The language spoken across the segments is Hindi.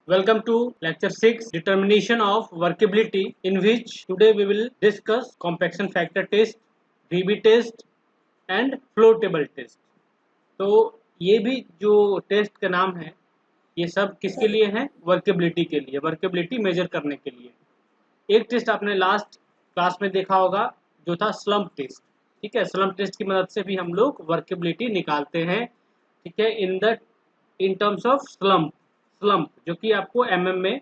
Welcome to lecture 6 determination of workability, in which today we will discuss compaction factor test, VB test and flow table test. तो ये भी जो टेस्ट का नाम है ये सब किसके लिए है? वर्केबिलिटी के लिए, वर्केबिलिटी मेजर करने के लिए। एक टेस्ट आपने लास्ट क्लास में देखा होगा जो था स्लम्प टेस्ट। ठीक है, स्लम्प टेस्ट की मदद से भी हम लोग वर्केबिलिटी निकालते हैं। ठीक है, इन टर्म्स ऑफ स्लम्प जो कि आपको में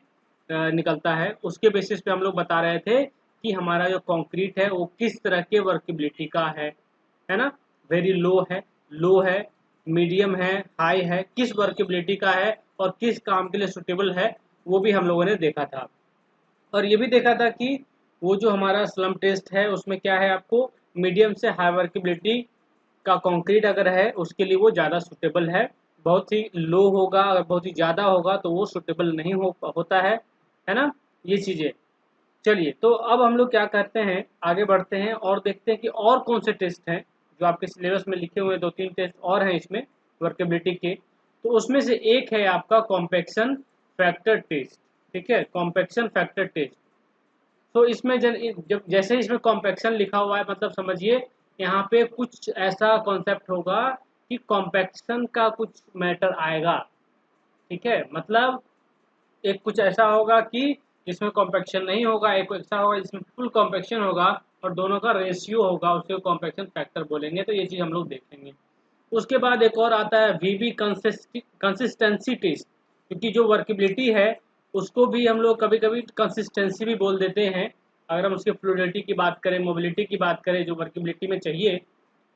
निकलता है, उसके बेसिस पे हम लोग बता रहे थे कि हमारा जो कंक्रीट है वो किस तरह के वर्केबिलिटी का है ना। वेरी लो है, मीडियम है, हाई है, किस वर्केबिलिटी का है और किस काम के लिए सुटेबल है, वो भी हम लोगों ने देखा था। और ये भी देखा था कि वो जो हमारा स्लम्प टेस्ट है उसमें क्या है, आपको मीडियम से हाई वर्केबिलिटी का कंक्रीट अगर है उसके लिए वो ज़्यादा सुटेबल है। बहुत ही लो होगा, अगर बहुत ही ज़्यादा होगा तो वो सुटेबल नहीं होता है ना, ये चीज़ें। चलिए, तो अब हम लोग क्या करते हैं, आगे बढ़ते हैं और देखते हैं कि और कौन से टेस्ट हैं जो आपके सिलेबस में लिखे हुए हैं। 2-3 टेस्ट और हैं इसमें वर्केबिलिटी के। तो उसमें से एक है आपका कॉम्पैक्शन फैक्टर टेस्ट। ठीक है, कॉम्पैक्शन फैक्टर टेस्ट। तो इसमें जब जैसे इसमें कॉम्पैक्शन लिखा हुआ है, मतलब समझिए यहाँ पे कुछ ऐसा कॉन्सेप्ट होगा कि कॉम्पैक्शन का कुछ मैटर आएगा। ठीक है, मतलब एक कुछ ऐसा होगा कि जिसमें कॉम्पैक्शन नहीं होगा, एक ऐसा होगा जिसमें फुल कॉम्पैक्शन होगा और दोनों का रेशियो होगा, उसको कॉम्पैक्शन फैक्टर बोलेंगे। तो ये चीज़ हम लोग देखेंगे। उसके बाद एक और आता है वीबी कंसिस्टेंसी टेस्ट, क्योंकि जो वर्केबिलिटी है उसको भी हम लोग कभी कभी कंसिस्टेंसी भी बोल देते हैं। अगर हम उसके फ्लूइडिटी की बात करें, मोबिलिटी की बात करें, जो वर्केबिलिटी में चाहिए।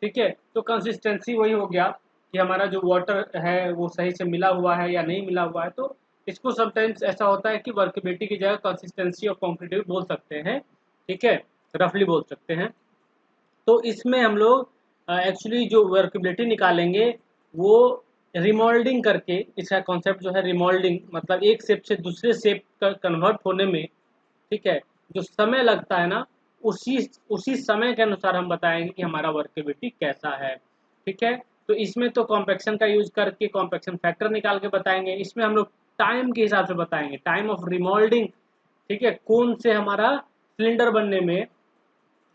ठीक है, तो कंसिस्टेंसी वही हो गया कि हमारा जो वाटर है वो सही से मिला हुआ है या नहीं मिला हुआ है। तो इसको समटाइम्स ऐसा होता है कि वर्केबिलिटी की जगह कंसिस्टेंसी और कॉन्क्रीट भी बोल सकते हैं। ठीक है, रफली बोल सकते हैं। तो इसमें हम लोग एक्चुअली जो वर्केबिलिटी निकालेंगे वो रिमोल्डिंग करके, इसका कॉन्सेप्ट जो है रिमोल्डिंग, मतलब एक शेप से दूसरे शेप का कन्वर्ट होने में, ठीक है, जो समय लगता है ना, उसी उसी समय के अनुसार हम बताएंगे कि हमारा वर्केबिलिटी कैसा है। ठीक है, तो इसमें तो कॉम्पैक्शन का यूज करके कॉम्पैक्शन फैक्टर निकाल के बताएंगे। इसमें हम लोग टाइम के हिसाब से बताएंगे, टाइम ऑफ रिमोल्डिंग। ठीक है, कौन से हमारा सिलेंडर बनने में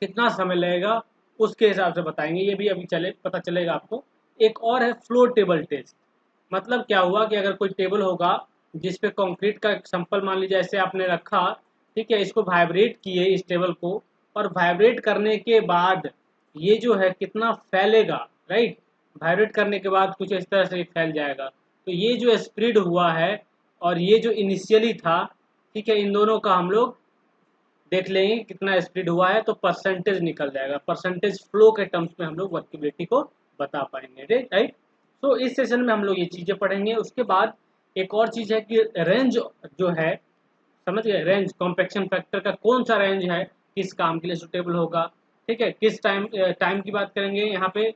कितना समय लगेगा उसके हिसाब से बताएंगे, ये भी अभी पता चलेगा आपको। एक और है फ्लो टेबल टेस्ट। मतलब क्या हुआ कि अगर कोई टेबल होगा जिस पे कंक्रीट का सैंपल मान लीजिए ऐसे आपने रखा। ठीक है, इसको वाइब्रेट किए इस टेबल को, और वाइब्रेट करने के बाद ये जो है कितना फैलेगा, राइट। वाइब्रेट करने के बाद कुछ इस तरह से फैल जाएगा। तो ये जो स्प्रेड हुआ है और ये जो इनिशियली था, ठीक है, इन दोनों का हम लोग देख लेंगे कितना स्प्रेड हुआ है, तो परसेंटेज निकल जाएगा। परसेंटेज फ्लो के टर्म्स में हम लोग वर्केबिलिटी को बता पाएंगे, राइट। तो इस सेशन में हम लोग ये चीज़ें पढ़ेंगे। उसके बाद एक और चीज़ है कि रेंज जो है, समझ गए, रेंज कॉम्पैक्शन फैक्टर का कौन सा रेंज है, किस काम के लिए सुटेबल होगा। ठीक है, किस टाइम की बात करेंगे, यहाँ पे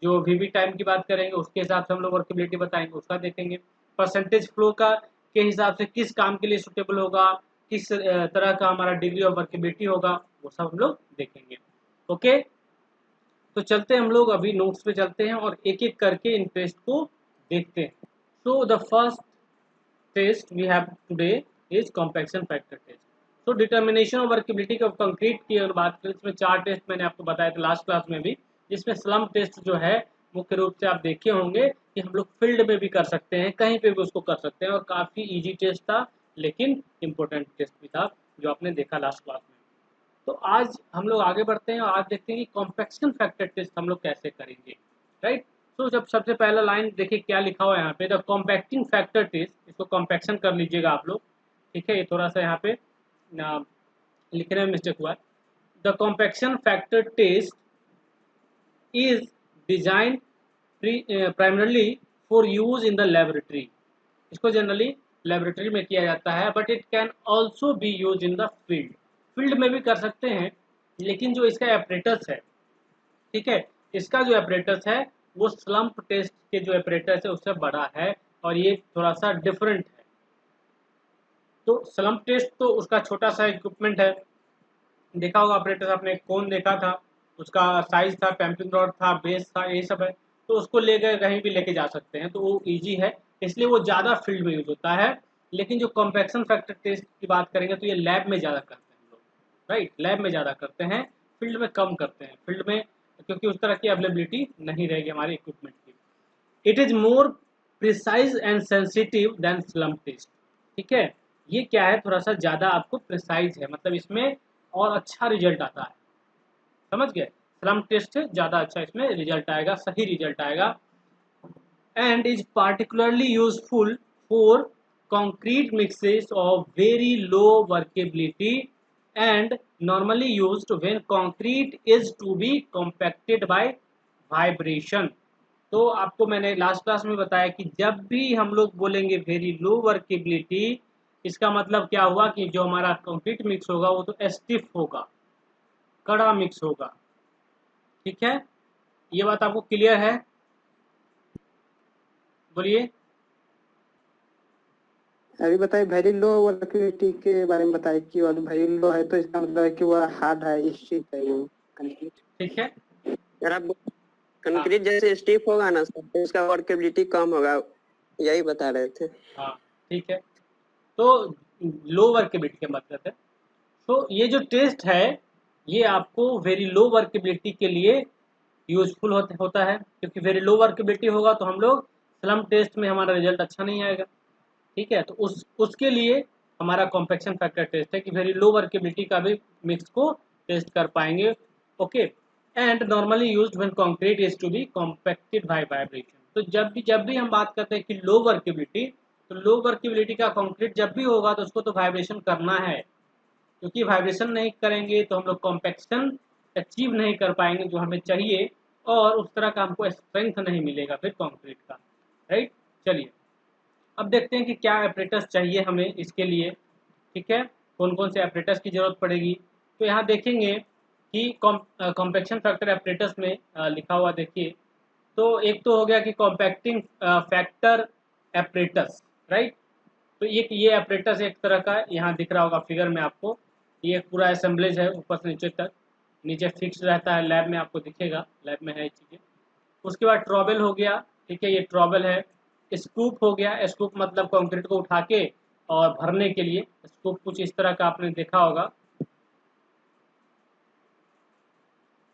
जो वीवी टाइम की बात करेंगे उसके हिसाब से हम लोग वर्केबिलिटी बताएंगे, उसका देखेंगे। परसेंटेज फ्लो का के हिसाब से किस काम के लिए सुटेबल होगा, किस तरह का हमारा डिग्री ऑफ वर्केबिलिटी होगा, वो सब हम लोग देखेंगे। ओके, तो चलते हैं हम लोग अभी नोट्स पे चलते हैं और एक एक करके इन टेस्ट को देखते हैं। So the first test we have today is compaction factor test. तो determination of workability of concrete की अगर बात करें, इसमें 4 टेस्ट मैंने आपको बताया था लास्ट क्लास में भी, जिसमें स्लम्प टेस्ट जो है मुख्य रूप से आप देखे होंगे कि हम लोग फील्ड में भी कर सकते हैं, कहीं पे भी उसको कर सकते हैं, और काफ़ी इजी टेस्ट था, लेकिन इम्पोर्टेंट टेस्ट भी था जो आपने देखा लास्ट क्लास में। तो आज हम लोग आगे बढ़ते हैं और आज देखते हैं कि कॉम्पैक्शन फैक्टर टेस्ट हम लोग कैसे करेंगे, राइट। तो जब सबसे पहला लाइन देखिए क्या लिखा हुआ है यहाँ पे, द कॉम्पैक्टिंग फैक्टर टेस्ट, इसको कॉम्पैक्शन कर लीजिएगा आप लोग। ठीक है, ये थोड़ा सा यहाँ पे लिखने में मिस्टेक हुआ है। The compaction factor test is design primarily for use in the laboratory. इसको जनरली लेबोरेटरी में किया जाता है, but it can also be use in the field. Field में भी कर सकते हैं, लेकिन जो इसका एपरेटस है, ठीक है, इसका जो एपरेटस है वो स्लम्प टेस्ट के जो एपरेटस है उससे बड़ा है, और ये थोड़ा सा डिफरेंट है। तो स्लम्प टेस्ट तो उसका छोटा सा इक्विपमेंट है, देखा होगा ऑपरेटर आपने, कौन देखा था, उसका साइज था, पैम्पिंग रॉड था, बेस था, ये सब है। तो उसको ले गए कहीं भी लेके जा सकते हैं, तो वो इजी है, इसलिए वो ज़्यादा फील्ड में यूज होता है। लेकिन जो कॉम्पैक्शन फैक्टर टेस्ट की बात करेंगे तो ये लैब में ज़्यादा करते हैं हम लोग, राइट, लैब में ज़्यादा करते हैं, फील्ड में कम करते हैं, फील्ड में क्योंकि उस तरह की अवेलेबिलिटी नहीं रहेगी हमारे इक्विपमेंट की। It is more precise and sensitive than slump test, ठीक है, ये क्या है, थोड़ा सा ज़्यादा आपको प्रिसाइज है, मतलब इसमें और अच्छा रिजल्ट आता है, समझ गए, स्लम्प टेस्ट से ज़्यादा अच्छा इसमें रिजल्ट आएगा, सही रिजल्ट आएगा। And is particularly useful for concrete mixes of very low workability and normally used when concrete is to be compacted by vibration। तो आपको मैंने लास्ट क्लास में बताया कि जब भी हम लोग बोलेंगे वेरी लो वर्केबिलिटी, इसका मतलब क्या हुआ कि जो हमारा कंक्रीट मिक्स होगा वो तो स्टिफ होगा, कड़ा मिक्स होगा, ठीक है, ये बात आपको क्लियर है, बोलिए। अभी बताइए वेरी लो वर्किलिटी के बारे में बताइए कि वेरी लो है तो इसका मतलब है कि वो हार्ड है, स्टिफ है वो कंक्रीट, ठीक है, यार आप कंक्रीट जैसे स्टिफ होगा ना सर तो इसका वर्केबिलिटी कम होगा, यही बता रहे थे। हाँ ठीक है, तो लो वर्केबिलिटी का मतलब है, तो ये जो टेस्ट है ये आपको वेरी लो वर्केबिलिटी के लिए यूजफुल होता है, क्योंकि वेरी लो वर्केबिलिटी होगा तो हम लोग स्लम टेस्ट में हमारा रिजल्ट अच्छा नहीं आएगा, ठीक है, तो उसके लिए हमारा कॉम्पैक्शन फैक्टर टेस्ट है कि वेरी लो वर्केबिलिटी का भी मिक्स को टेस्ट कर पाएंगे, okay. And normally used when concrete is to be compacted by vibration. तो जब भी हम बात करते हैं कि लो वर्केबिलिटी, तो लो वर्केबिलिटी का कंक्रीट जब भी होगा तो उसको तो वाइब्रेशन करना है, क्योंकि वाइब्रेशन नहीं करेंगे तो हम लोग कॉम्पैक्शन अचीव नहीं कर पाएंगे जो हमें चाहिए, और उस तरह का हमको स्ट्रेंथ नहीं मिलेगा फिर कंक्रीट का, राइट। चलिए अब देखते हैं कि क्या ऑपरेटर्स चाहिए हमें इसके लिए, ठीक है, कौन कौन से ऑपरेटर्स की जरूरत पड़ेगी। तो यहाँ देखेंगे कि कॉम्पैक्शन फैक्टर ऑपरेटर्स में लिखा हुआ देखिए, तो एक तो हो गया कि कॉम्पैक्टिंग फैक्टर ऑपरेटर्स, राइट। तो ये ऑपरेटर्स एक तरह का यहाँ दिख रहा होगा फिगर में आपको, ये एक पूरा असेंबलेज है ऊपर से नीचे तक, नीचे फिक्स रहता है, लैब में आपको दिखेगा, लैब में है ये चीज़ें। उसके बाद ट्रॉबल हो गया, ठीक है, ये ट्रॉबल है। स्कूप हो गया, स्कूप मतलब कंक्रीट को उठा के और भरने के लिए, स्कूप कुछ इस तरह का आपने देखा होगा,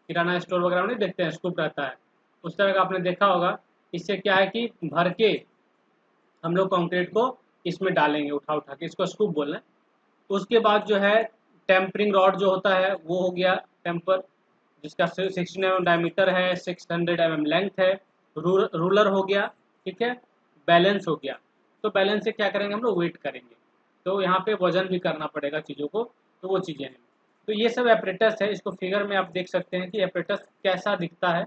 किराना स्टोर वगैरह में नहीं देखते हैं स्कूप रहता है, उस तरह का आपने देखा होगा। इससे क्या है कि भर के हम लोग कंक्रीट को इसमें डालेंगे उठा उठा के, इसको स्कूप बोल रहे हैं। उसके बाद जो है टेम्परिंग रॉड जो होता है वो हो गया टेम्पर, जिसका 16 mm डायमीटर है, 600 mm लेंथ है। रूलर हो गया, ठीक है। बैलेंस हो गया, तो बैलेंस से क्या करेंगे हम लोग, वेट करेंगे, तो यहाँ पे वजन भी करना पड़ेगा चीज़ों को, तो वो चीज़ें हैं। तो ये सब एपरेटस है, इसको फिगर में आप देख सकते हैं कि एपरेटस कैसा दिखता है।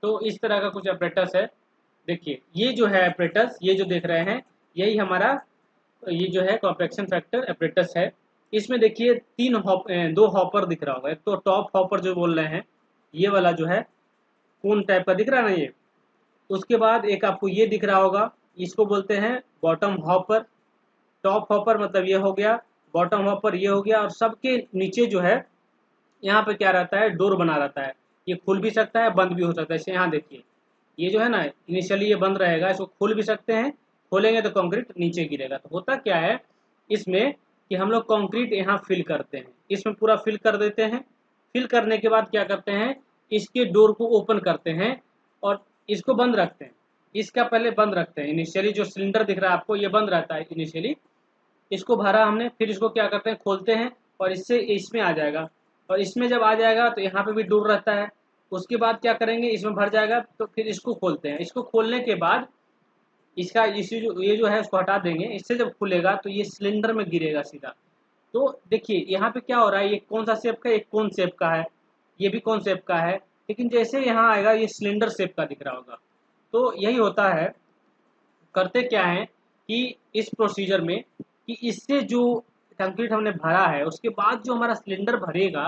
तो इस तरह का कुछ एपरेटस है, देखिए ये जो है एपरेटस, ये जो देख रहे हैं यही हमारा ये जो है कॉम्पैक्शन फैक्टर एपरेटस है। इसमें देखिए दो हॉपर दिख रहा होगा, एक तो टॉप हॉपर जो बोल रहे हैं ये वाला जो है कोन टाइप का दिख रहा है ना ये, उसके बाद एक आपको ये दिख रहा होगा, इसको बोलते हैं बॉटम हॉपर। टॉप हॉपर मतलब ये हो गया, बॉटम हॉपर ये हो गया, और सबके नीचे जो है यहाँ पे क्या रहता है, डोर बना रहता है, ये खुल भी सकता है बंद भी हो सकता है। जैसे यहाँ देखिए ये जो है ना इनिशियली ये बंद रहेगा, इसको खोल भी सकते हैं, खोलेंगे तो कंक्रीट नीचे गिरेगा। तो होता क्या है इसमें कि हम लोग कंक्रीट यहाँ फिल करते हैं, इसमें पूरा फिल कर देते हैं, फिल करने के बाद क्या करते हैं, इसके डोर को ओपन करते हैं और इसको बंद रखते हैं। इसका पहले बंद रखते हैं, इनिशियली जो सिलेंडर दिख रहा है आपको ये बंद रहता है इनिशियली, इसको भरा हमने, फिर इसको क्या करते हैं, खोलते हैं और इससे इसमें आ जाएगा, और इसमें जब आ जाएगा तो यहाँ पे भी डोर रहता है। उसके बाद क्या करेंगे, इसमें भर जाएगा तो फिर इसको खोलते हैं, इसको खोलने के बाद इसका ये जो है उसको हटा देंगे, इससे जब खुलेगा तो ये सिलेंडर में गिरेगा सीधा। तो देखिए यहाँ पे क्या हो रहा है, ये कौन सा शेप का, एक कौन शेप का है, ये भी कौन शेप का है, लेकिन जैसे यहाँ आएगा ये सिलेंडर शेप का दिख रहा होगा। तो यही होता है, करते क्या है कि इस प्रोसीजर में कि इससे जो कंक्रीट हमने भरा है उसके बाद जो हमारा सिलेंडर भरेगा,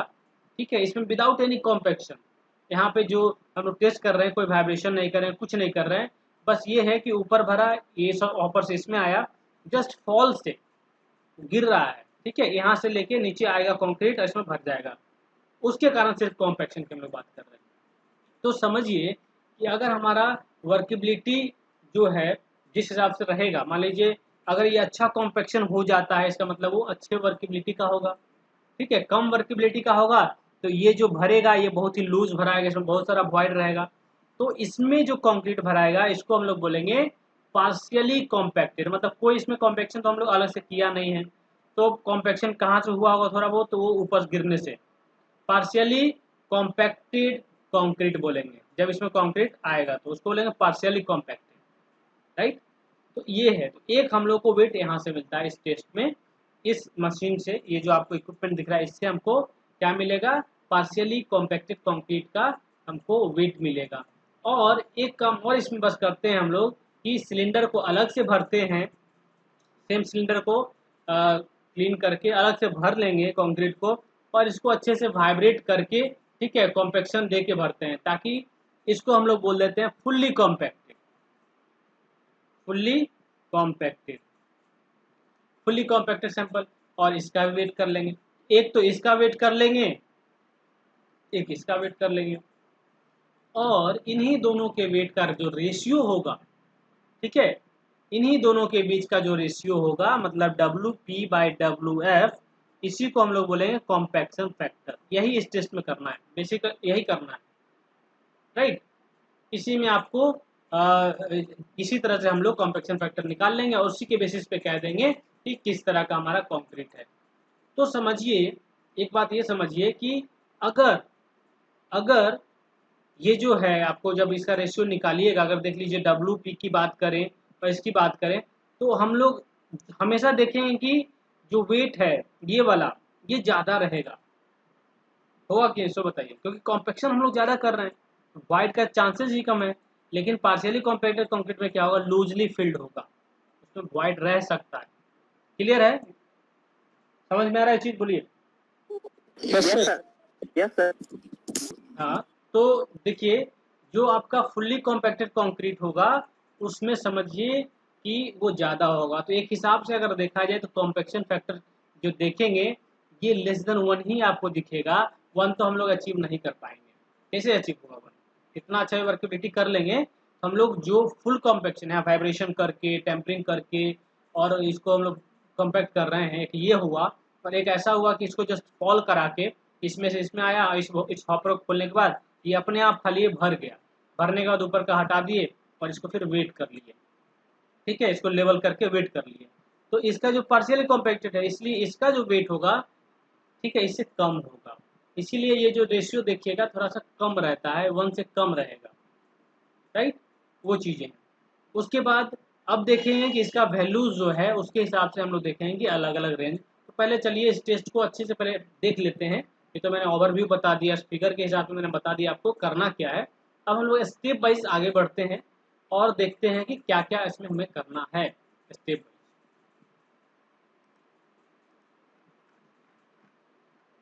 ठीक है, इसमें विदाउट एनी कॉम्पैक्शन, यहाँ पे जो हम लोग टेस्ट कर रहे हैं कोई वाइब्रेशन नहीं कर रहे हैं, कुछ नहीं कर रहे हैं, बस ये है कि ऊपर भरा, ये सब ऊपर से इसमें आया, जस्ट फॉल से गिर रहा है, ठीक है, यहाँ से लेके नीचे आएगा कंक्रीट और इसमें भर जाएगा, उसके कारण सिर्फ कॉम्पैक्शन की हम लोग बात कर रहे हैं। तो समझिए कि अगर हमारा वर्केबिलिटी जो है जिस हिसाब से रहेगा, मान लीजिए अगर ये अच्छा कॉम्पैक्शन हो जाता है इसका मतलब वो अच्छे वर्केबिलिटी का होगा। ठीक है, कम वर्केबिलिटी का होगा तो ये जो भरेगा ये बहुत ही लूज भराएगा, इसमें बहुत सारा वॉइड रहेगा। तो इसमें जो कंक्रीट भराएगा इसको हम लोग बोलेंगे पार्शियली कॉम्पैक्टेड, मतलब कोई इसमें कॉम्पैक्शन तो हम लोग अलग से किया नहीं है। तो कॉम्पैक्शन कहाँ से हुआ होगा थोड़ा बहुत, तो वो ऊपर गिरने से। पार्शियली कॉम्पैक्टेड कंक्रीट बोलेंगे, जब इसमें कंक्रीट आएगा तो उसको बोलेंगे पार्शियली कॉम्पैक्टेड, राइट। तो ये है, तो एक हम लोग को वेट यहाँ से मिलता है इस टेस्ट में, इस मशीन से। ये जो आपको इक्विपमेंट दिख रहा है इससे हमको क्या मिलेगा, पार्शियली कॉम्पैक्टेड कंक्रीट का हमको वेट मिलेगा। और एक काम और इसमें बस करते हैं हम लोग कि सिलेंडर को अलग से भरते हैं, सेम सिलेंडर को क्लीन करके अलग से भर लेंगे कंक्रीट को, और इसको अच्छे से वाइब्रेट करके, ठीक है, कॉम्पैक्शन दे के भरते हैं, ताकि इसको हम लोग बोल देते हैं fully compacted. Fully compacted, fully compacted sample. और इसका भी वेट कर लेंगे, एक तो इसका वेट कर लेंगे, एक इसका वेट कर लेंगे, और इन्हीं दोनों के वेट का जो रेशियो होगा, ठीक है, इन्हीं दोनों के बीच का जो रेशियो होगा, मतलब WP/WF, इसी को हम लोग बोलेंगे कॉम्पैक्शन फैक्टर। यही इस टेस्ट में करना है, बेसिक यही करना है, राइट। इसी में आपको इसी तरह से हम लोग कॉम्पैक्शन फैक्टर निकाल लेंगे और उसी के बेसिस पे कह देंगे कि किस तरह का हमारा कंक्रीट है। तो समझिए, एक बात ये समझिए कि अगर अगर ये जो है आपको जब इसका रेशियो निकालिएगा, अगर देख लीजिए WP की बात करें और इसकी बात करें, तो हम लोग हमेशा देखेंगे कि जो वेट है ये वाला ये ज़्यादा रहेगा, होगा कि इसको बताइए, क्योंकि कॉम्पैक्शन हम लोग ज़्यादा कर रहे हैं, वाइड का चांसेस ही कम है। लेकिन पार्शियली कॉम्पैक्टेड कंक्रीट में क्या होगा, लूजली फिल्ड होगा, उसमें वाइड रह सकता है। क्लियर है, समझ में आ रहा है चीज़, बोलिए। Yes sir. Sir, yes sir. हाँ, तो देखिए जो आपका फुल्ली कॉम्पैक्टेड कंक्रीट होगा उसमें समझिए कि वो ज़्यादा होगा। तो एक हिसाब से अगर देखा जाए तो कॉम्पैक्शन फैक्टर जो देखेंगे ये <1 ही आपको दिखेगा, 1 तो हम लोग अचीव नहीं कर पाएंगे। कैसे अचीव होगा 1? इतना अच्छा वर्केबिलिटी कर लेंगे तो हम लोग जो फुल कॉम्पैक्शन है, वाइब्रेशन करके, टेम्परिंग करके, और इसको हम लोग कॉम्पैक्ट कर रहे हैं, एक ये हुआ। और एक ऐसा हुआ कि इसको जस्ट फॉल करा के इसमें से इसमें आया, इस हॉपर को खोलने के बाद ये अपने आप खाली ये भर गया, भरने के बाद ऊपर का हटा दिए और इसको फिर वेट कर लिए, ठीक है, इसको लेवल करके वेट कर लिए। तो इसका जो पार्शियली कॉम्पैक्टेड है इसलिए इसका जो वेट होगा, ठीक है, इससे कम होगा, इसीलिए ये जो रेशियो देखिएगा थोड़ा सा कम रहता है, 1 से कम रहेगा, राइट। वो चीज़ें हैं। उसके बाद अब देखेंगे कि इसका वैल्यूज जो है उसके हिसाब से हम लोग देखेंगे कि अलग अलग रेंज। तो पहले चलिए इस टेस्ट को अच्छे से पहले देख लेते हैं। ये तो मैंने ओवरव्यू बता दिया, फिगर के हिसाब से मैंने बता दिया आपको करना क्या है। अब हम लोग स्टेप वाइज आगे बढ़ते हैं और देखते हैं कि क्या क्या इसमें हमें करना है स्टेप वाइज।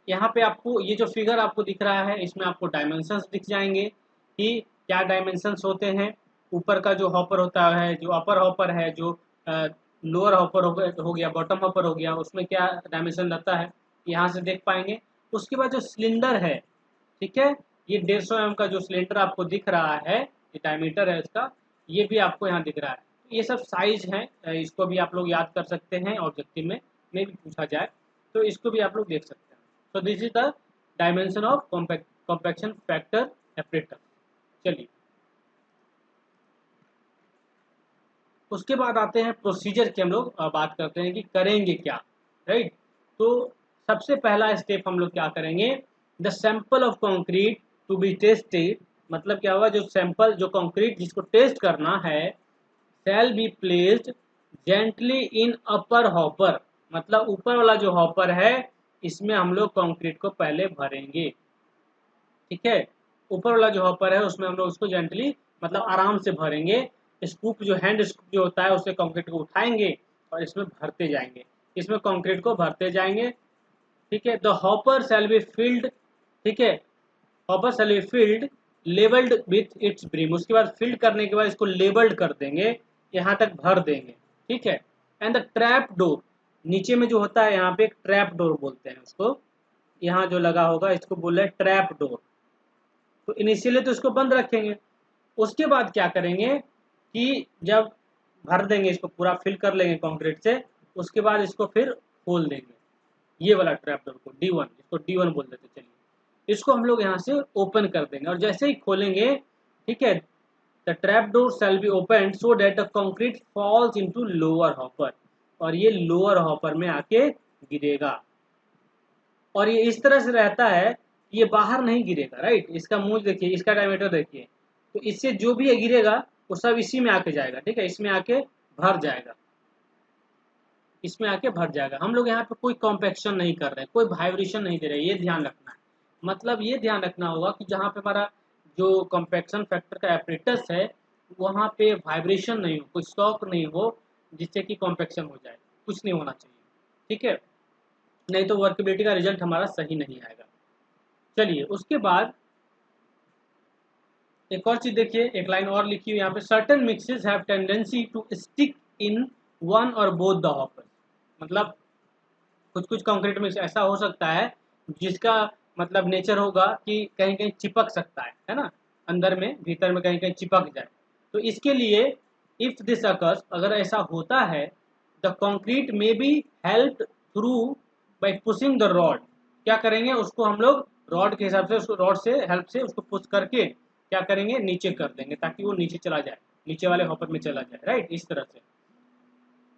यहाँ पे आपको ये जो फिगर आपको दिख रहा है इसमें आपको डायमेंशंस दिख जाएंगे कि क्या डायमेंशंस होते हैं। ऊपर का जो हॉपर होता है, जो अपर हॉपर है, जो लोअर हॉपर हो गया, बॉटम हॉपर हो गया, उसमें क्या डायमेंशन रहता है यहाँ से देख पाएंगे। उसके बाद जो सिलेंडर है, ठीक है, ये 150 mm का जो सिलेंडर आपको दिख रहा है, ये डायमीटर है इसका, ये भी आपको यहाँ दिख रहा है। ये सब साइज है, इसको भी आप लोग याद कर सकते हैं, ऑब्जेक्टिव में भी पूछा जाए तो इसको भी आप लोग देख सकते हैं। So this is the dimension of compaction factor apparatus। चलिए उसके बाद आते हैं प्रोसीजर की, हम लोग बात करते हैं कि करेंगे क्या, राइट। तो सबसे पहला स्टेप हम लोग क्या करेंगे, the sample of concrete to be tested, मतलब क्या हुआ, जो सैंपल जो कंक्रीट जिसको टेस्ट करना है, shall be placed gently in upper hopper, मतलब ऊपर वाला जो हॉपर है इसमें हम लोग कंक्रीट को पहले भरेंगे, ठीक है। ऊपर वाला जो हॉपर है उसमें हम लोग उसको जेंटली मतलब आराम से भरेंगे। स्कूप जो हैंड स्कूप जो होता है उससे कंक्रीट को उठाएंगे और इसमें भरते जाएंगे, इसमें कंक्रीट को भरते जाएंगे, ठीक है। The hopper shall be filled, ठीक है, hopper shall be filled levelled with its brim, उसके बाद फिल्ड करने के बाद इसको लेबल्ड कर देंगे, यहाँ तक भर देंगे, ठीक है। एंड द ट्रैप डोर, नीचे में जो होता है यहाँ पे एक ट्रैप डोर बोलते हैं उसको, यहाँ जो लगा होगा इसको बोल रहे हैं ट्रैप डोर। तो इनिशियली तो इसको बंद रखेंगे, उसके बाद क्या करेंगे कि जब भर देंगे, इसको पूरा फिल कर लेंगे कंक्रीट से, उसके बाद इसको फिर खोल देंगे, ये वाला ट्रैप डोर को D1, इसको D1 बोल देते। चलिए इसको हम लोग यहाँ से ओपन कर देंगे, और जैसे ही खोलेंगे, ठीक है, the trap door shall be open so that the concrete falls into lower hopper, और ये लोअर हॉपर में आके गिरेगा, और ये इस तरह से रहता है, ये बाहर नहीं गिरेगा, राइट। इसका मुंह देखिए, इसका डायमीटर देखिए, तो इससे जो भी ये गिरेगा वो सब इसी में आके जाएगा, ठीक है, इसमें आके भर जाएगा, इसमें आके भर जाएगा। हम लोग यहाँ पे कोई कॉम्पैक्शन नहीं कर रहे हैं, कोई वाइब्रेशन नहीं दे रहे, ये ध्यान रखना है। मतलब ये ध्यान रखना होगा कि जहाँ पे हमारा जो कॉम्पैक्शन फैक्टर का एपरेटस है वहाँ पे वाइब्रेशन नहीं हो, कोई शॉक नहीं हो जिससे कि कॉम्पैक्शन हो जाए, कुछ नहीं होना चाहिए, ठीक है, नहीं तो वर्केबिलिटी का रिजल्ट हमारा सही नहीं आएगा। चलिए उसके बाद एक और चीज देखिए, एक लाइन और लिखी हुई यहाँ पे, certain mixes have tendency to stick in one or both the hoppers. मतलब कुछ कुछ कंक्रीट मिक्स ऐसा हो सकता है जिसका मतलब नेचर होगा कि कहीं कहीं चिपक सकता है ना, अंदर में भीतर में कहीं कहीं चिपक जाए। तो इसके लिए इफ दिस अकर्स, अगर ऐसा होता है, द कंक्रीट में B help through bye pushing the rod. क्या करेंगे, उसको हम लोग रॉड के हिसाब से, उसको रॉड से हेल्प से उसको पुश करके क्या करेंगे, नीचे कर देंगे, ताकि वो नीचे चला जाए, नीचे वाले हॉपर में चला जाए, राइट, इस तरह से।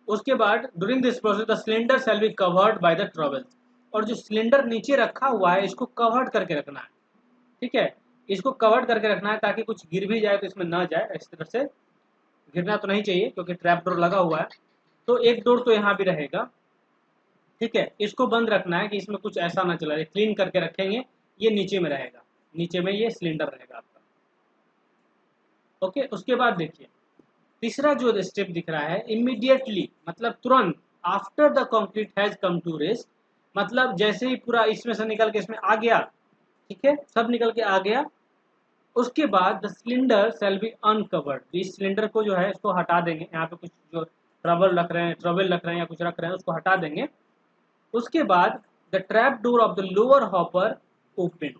उसके बाद during this process the cylinder shall be covered by the trowels, और जो सिलेंडर नीचे रखा हुआ है इसको कवर्ड करके रखना है, ठीक है, इसको कवर्ड करके रखना है ताकि कुछ गिर भी जाए तो इसमें ना जाए, इस तरह से। गिरना तो नहीं चाहिए क्योंकि ट्रैप डोर लगा हुआ है, तो एक डोर तो यहाँ भी रहेगा, ठीक है, इसको बंद रखना है कि इसमें कुछ ऐसा ना चला जाए, क्लीन करके रखेंगे, ये नीचे में रहेगा, नीचे में ये सिलेंडर रहेगा आपका, ओके। उसके बाद देखिए तीसरा जो स्टेप दिख रहा है, इमीडिएटली मतलब तुरंत, after the concrete has come to rest, मतलब जैसे ही पूरा इसमें से निकल के इसमें आ गया, ठीक है, सब निकल के आ गया, उसके बाद the cylinder shall B uncovered, इस सिलेंडर को जो है इसको हटा देंगे, यहाँ पे कुछ जो ट्रबल रख रहे हैं या कुछ रख रहे हैं उसको हटा देंगे। उसके बाद the trap door of the lower hopper open,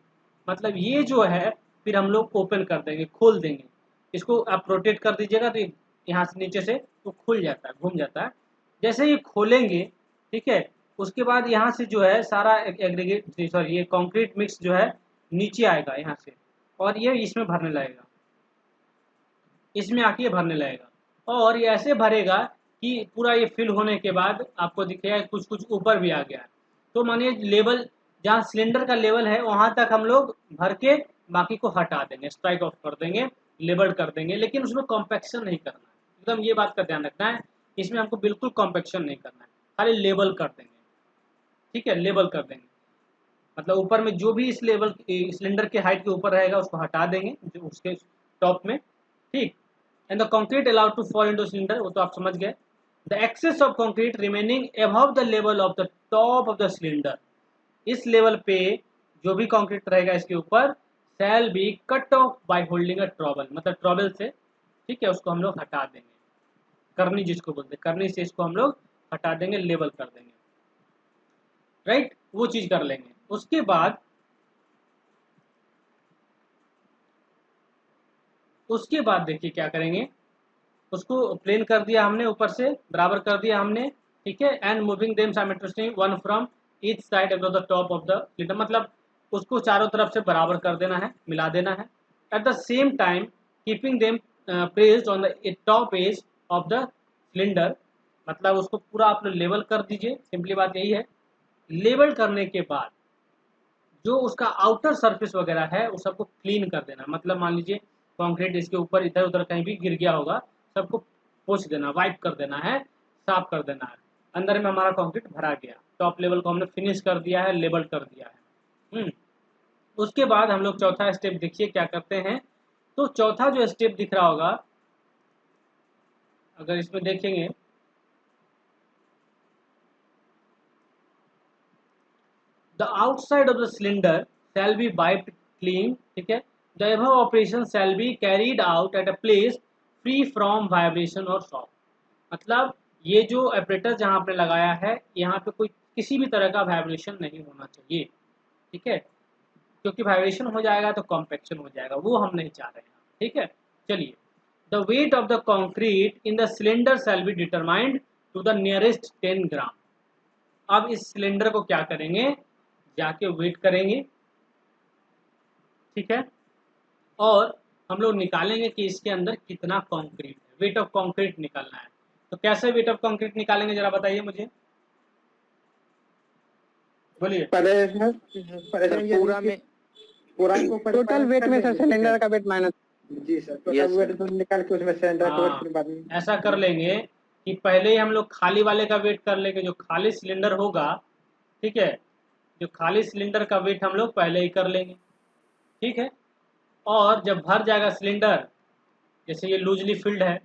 मतलब ये जो है फिर हम लोग ओपन कर देंगे, खोल देंगे, इसको आप रोटेट कर दीजिएगा तो यहाँ से नीचे से तो खुल जाता है, घूम जाता है। जैसे ये खोलेंगे, ठीक है, उसके बाद यहाँ से जो है सारा एग्रीगेट सॉरी ये कंक्रीट मिक्स जो है नीचे आएगा यहाँ से, और ये इसमें भरने लगेगा, इसमें आके भरने लगेगा, और ये ऐसे भरेगा कि पूरा ये फिल होने के बाद आपको दिखेगा कुछ कुछ ऊपर भी आ गया है। तो मानिए लेवल जहाँ सिलेंडर का लेवल है वहां तक हम लोग भर के बाकी को हटा देंगे, स्ट्राइक ऑफ कर देंगे, लेबल कर देंगे, लेकिन उसमें कॉम्पैक्शन नहीं करना है, एकदम ये बात का ध्यान रखना है, इसमें हमको बिल्कुल कॉम्पैक्शन नहीं करना है, खाली लेबल कर देंगे, ठीक है, लेबल कर देंगे, मतलब ऊपर में जो भी इस लेवल सिलेंडर के हाइट के ऊपर रहेगा उसको हटा देंगे जो उसके टॉप में, ठीक। And the concrete allowed to fall into cylinder, वो तो आप समझ गए। The excess of concrete remaining above the level of the top of the cylinder, इस लेवल पे जो भी कंक्रीट रहेगा इसके ऊपर shall be cut off by holding a trowel, मतलब ट्रॉबल से, ठीक है, उसको हम लोग हटा देंगे, करनी जिसको बोलते हैं, करनी से इसको हम लोग हटा देंगे, लेवल कर देंगे, राइट, वो चीज कर लेंगे। उसके बाद देखिए क्या करेंगे, उसको प्लेन कर दिया हमने, ऊपर से बराबर कर दिया हमने, ठीक है, and moving them symmetrically one from each side above the top of the cylinder, मतलब उसको चारों तरफ से बराबर कर देना है, मिला देना है। At the same time keeping them placed on the top edge of the cylinder, मतलब उसको पूरा आप लोग लेवल कर दीजिए, सिंपली बात यही है। लेवल करने के बाद जो उसका आउटर सरफेस वगैरह है उस सबको क्लीन कर देना, मतलब मान लीजिए कंक्रीट इसके ऊपर इधर उधर कहीं भी गिर गया होगा, सबको पोंछ देना, वाइप कर देना है, साफ कर देना है। अंदर में हमारा कंक्रीट भरा गया, टॉप लेवल को हमने फिनिश कर दिया है, लेबल कर दिया है। उसके बाद हम लोग चौथा स्टेप देखिए क्या करते हैं। तो चौथा जो स्टेप दिख रहा होगा, अगर इसमें देखेंगे, the outside of the cylinder shall B wiped clean, ठीक है, the above operation shall be carried out at a place free from vibration और शॉक, मतलब ये जो ऑपरेटर जहां आपने लगाया है यहाँ पे कोई किसी भी तरह का वाइब्रेशन नहीं होना चाहिए, ठीक है, क्योंकि वाइब्रेशन हो जाएगा तो कॉम्पैक्शन हो जाएगा, वो हम नहीं चाह रहे हैं, ठीक है। चलिए the weight of the concrete in the cylinder shall be determined to the nearest 10 gram. अब इस सिलेंडर को क्या करेंगे, जाके वेट करेंगे, ठीक है, और हम लोग निकालेंगे कि इसके अंदर कितना कंक्रीट है, वेट ऑफ कंक्रीट निकालना है। तो कैसे वेट ऑफ कंक्रीट निकालेंगे जरा बताइए मुझे, बोलिए। पूरा में पूरा को टोटल वेट में सर सिलेंडर का वेट माइनस। जी सर, टोटल वेट तो निकाल के उसमें सिलेंडर का वेट बाद में ऐसा कर लेंगे कि पहले ही हम लोग खाली वाले का वेट कर लेंगे, जो खाली सिलेंडर होगा, ठीक है, जो खाली सिलेंडर का वेट हम लोग पहले ही कर लेंगे, ठीक है। और जब भर जाएगा सिलेंडर, जैसे ये लूजली फिल्ड है,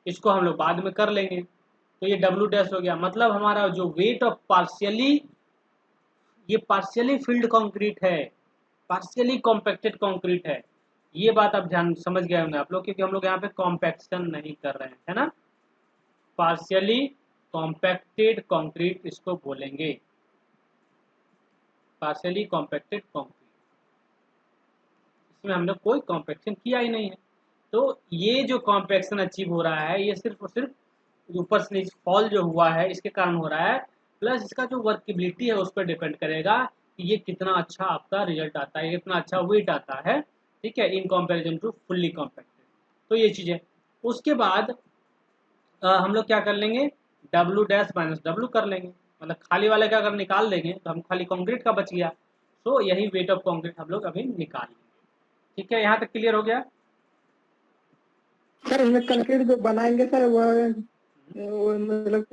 इसको हम लोग बाद में कर लेंगे, तो ये डब्ल्यू डैश हो गया। मतलब हमारा जो वेट ऑफ पार्शियली, ये पार्शियली फिल्ड कंक्रीट है, पार्शियली कॉम्पैक्टेड कंक्रीट है, ये बात आप ध्यान समझ गए होंगे आप लोग, क्योंकि हम लोग यहाँ पे कॉम्पैक्शन नहीं कर रहे हैं, है ना। पार्शियली कॉम्पैक्टेड कंक्रीट इसको बोलेंगे, पार्शियली कॉम्पैक्टेड कंक्रीट, इसमें हमने कोई कॉम्पैक्शन किया ही नहीं है। तो ये जो कॉम्पैक्शन अचीव हो रहा है, ये सिर्फ और सिर्फ ऊपर से नीचे फॉल जो हुआ है इसके कारण हो रहा है, प्लस इसका जो वर्केबिलिटी है उस पर डिपेंड करेगा कि ये कितना अच्छा आपका रिजल्ट आता है, कितना अच्छा वेट आता है, ठीक है, in comparison to fully compacted. तो ये चीज़ें, उसके बाद हम लोग क्या कर लेंगे, डब्ल्यू डैश माइनस डब्ल्यू कर लेंगे, मतलब खाली वाले का अगर निकाल देंगे तो हम खाली कंक्रीट का बच गया, तो यही वेट ऑफ कंक्रीट हम लोग अभी निकाल लेंगे, ठीक है। यहाँ तक क्लियर हो गया सर? इसमें कंक्रीट जो बनाएंगे सर वो मतलब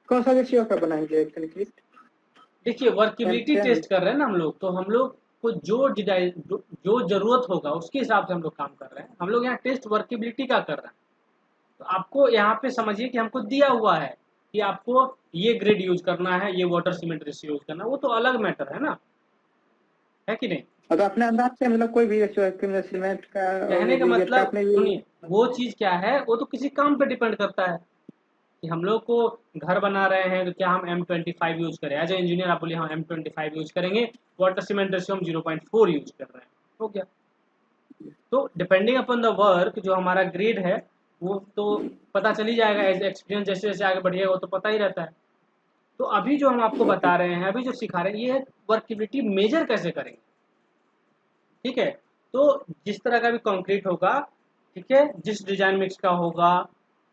कौन सा रेशियो का बनाएंगे कंक्रीट? देखिए वर्केबिलिटी टेस्ट कर रहे हैं ना हम लोग, तो हम लोग को जो डिजाइन जो जरूरत होगा उसके हिसाब से हम लोग काम कर रहे हैं। हम लोग यहाँ टेस्ट वर्केबिलिटी का कर रहे हैं, तो आपको यहाँ पे समझिए कि हमको दिया हुआ है कि आपको ये ग्रेड यूज करना है, ये वाटर सीमेंट रेशियो यूज करना है, वो तो अलग मैटर है ना, है कि नहीं। और अपने अंदाज से मतलब कोई भी रेशियो सीमेंट का कहने का मतलब सुनिए, वो चीज क्या है, वो तो किसी काम पे डिपेंड करता है कि हम लोग को घर बना रहे हैं तो क्या हम M25 यूज करें, एज ए इंजीनियर आप बोलिए हाँ M25 यूज करेंगे, वाटर सीमेंट रेशियो हम 0.4 यूज कर रहे हैं, हो गया। तो डिपेंडिंग अपॉन द वर्क जो हमारा ग्रेड है वो तो पता चल ही जाएगा, एज एक्सपीरियंस जैसे जैसे आगे बढ़िएगा वो तो पता ही रहता है। तो अभी जो हम आपको बता रहे हैं, अभी जो सिखा रहे हैं, ये है वर्केबिलिटी मेजर कैसे करेंगे, ठीक है। तो जिस तरह का भी कंक्रीट होगा, ठीक है, जिस डिजाइन मिक्स का होगा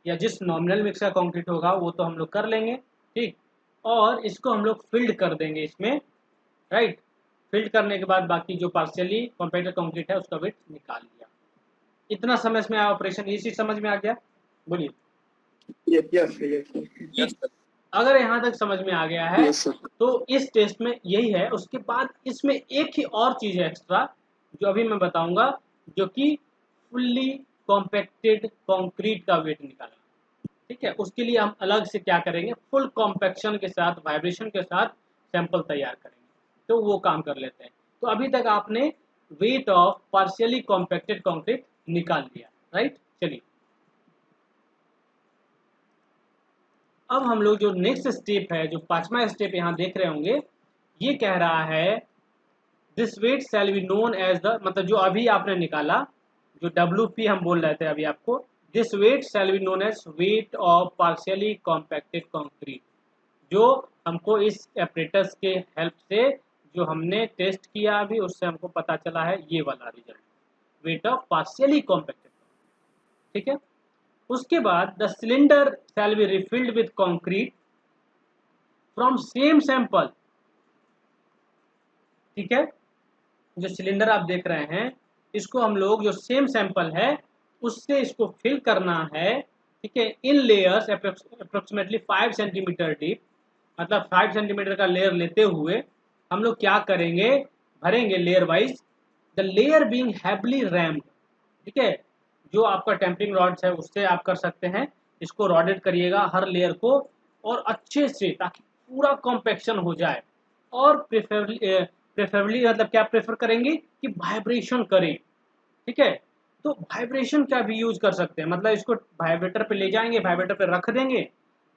या जिस नॉमिनल मिक्स का कंक्रीट होगा वो तो हम लोग कर लेंगे, ठीक, और इसको हम लोग फिल्ड कर देंगे इसमें, राइट। फिल्ड करने के बाद बाकी जो पार्शियली कॉम्पैक्टेड कंक्रीट है उसका वेट निकाल लिया। इतना समझ में आया ऑपरेशन, ये चीज समझ में आ गया, बोलिए। यस। अगर यहाँ तक समझ में आ गया है तो इस टेस्ट में यही है। उसके बाद इसमें एक ही और चीज है एक्स्ट्रा जो अभी मैं बताऊंगा, जो कि फुल्ली कॉम्पैक्टेड कंक्रीट का वेट निकालना, ठीक है। उसके लिए हम अलग से क्या करेंगे, फुल कॉम्पैक्शन के साथ, वाइब्रेशन के साथ सैंपल तैयार करेंगे, तो वो काम कर लेते हैं। तो अभी तक आपने wait of partially compacted concrete निकाल लिया, राइट। चलिए अब हम लोग जो नेक्स्ट स्टेप है, जो 5वां स्टेप यहाँ देख रहे होंगे, ये कह रहा है this weight shall be known as the, मतलब जो अभी आपने निकाला, जो WP हम बोल रहे थे अभी आपको, this weight shall be known as weight of partially compacted concrete, जो हमको इस एपरेटस के हेल्प से जो हमने टेस्ट किया अभी उससे हमको पता चला है ये वाला result, wait of partially compacted, ठीक है। उसके बाद the cylinder shall B रिफिल्ड with concrete from same sample, ठीक है। जो सिलेंडर आप देख रहे हैं इसको हम लोग जो सेम सैंपल है उससे इसको फिल करना है, ठीक है, इन लेयर्स अप्रोक्सीमेटली 5 सेंटीमीटर डीप, मतलब 5 सेंटीमीटर का लेयर लेते हुए हम लोग क्या करेंगे, भरेंगे layer wise, the layer being heavily rumped, ठीक है। जो आपका टेम्परिंग रॉड्स है उससे आप कर सकते हैं, इसको रॉडेड करिएगा हर लेयर को और अच्छे से, ताकि पूरा कॉम्पैक्शन हो जाए। और प्रेफरेबली मतलब क्या प्रेफर करेंगे कि वाइब्रेशन करें, ठीक है। तो वाइब्रेशन क्या भी यूज कर सकते हैं, मतलब इसको वाइब्रेटर पे ले जाएंगे, वाइब्रेटर पे रख देंगे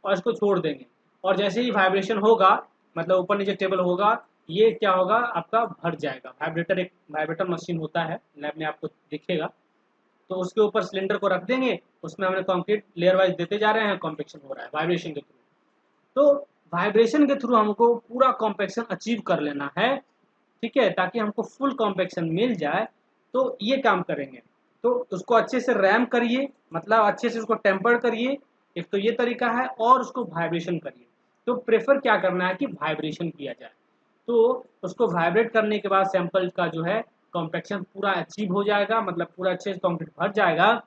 और इसको छोड़ देंगे, और जैसे ही वाइब्रेशन होगा, मतलब ऊपर नीचे टेबल होगा, ये क्या होगा आपका भर जाएगा। वाइब्रेटर, एक वाइब्रेटर मशीन होता है लैब में, आपको दिखेगा, तो उसके ऊपर सिलेंडर को रख देंगे, उसमें हमने कंक्रीट लेयर वाइज देते जा रहे हैं, कॉम्पेक्शन हो रहा है वाइब्रेशन के थ्रू। तो वाइब्रेशन के थ्रू हमको पूरा कॉम्पेक्शन अचीव कर लेना है, ठीक है, ताकि हमको फुल कॉम्पेक्शन मिल जाए। तो ये काम करेंगे, तो उसको अच्छे से रैम करिए, मतलब अच्छे से उसको टेम्पर करिए, एक तो ये तरीका है, और उसको वाइब्रेशन करिए। तो प्रेफर क्या करना है कि वाइब्रेशन किया जाए। तो उसको वाइब्रेट करने के बाद सैंपल का जो है कॉम्पेक्शन पूरा अचीव हो जाएगा, मतलब पूरा अच्छे से कॉन्क्रीट भर जाएगा।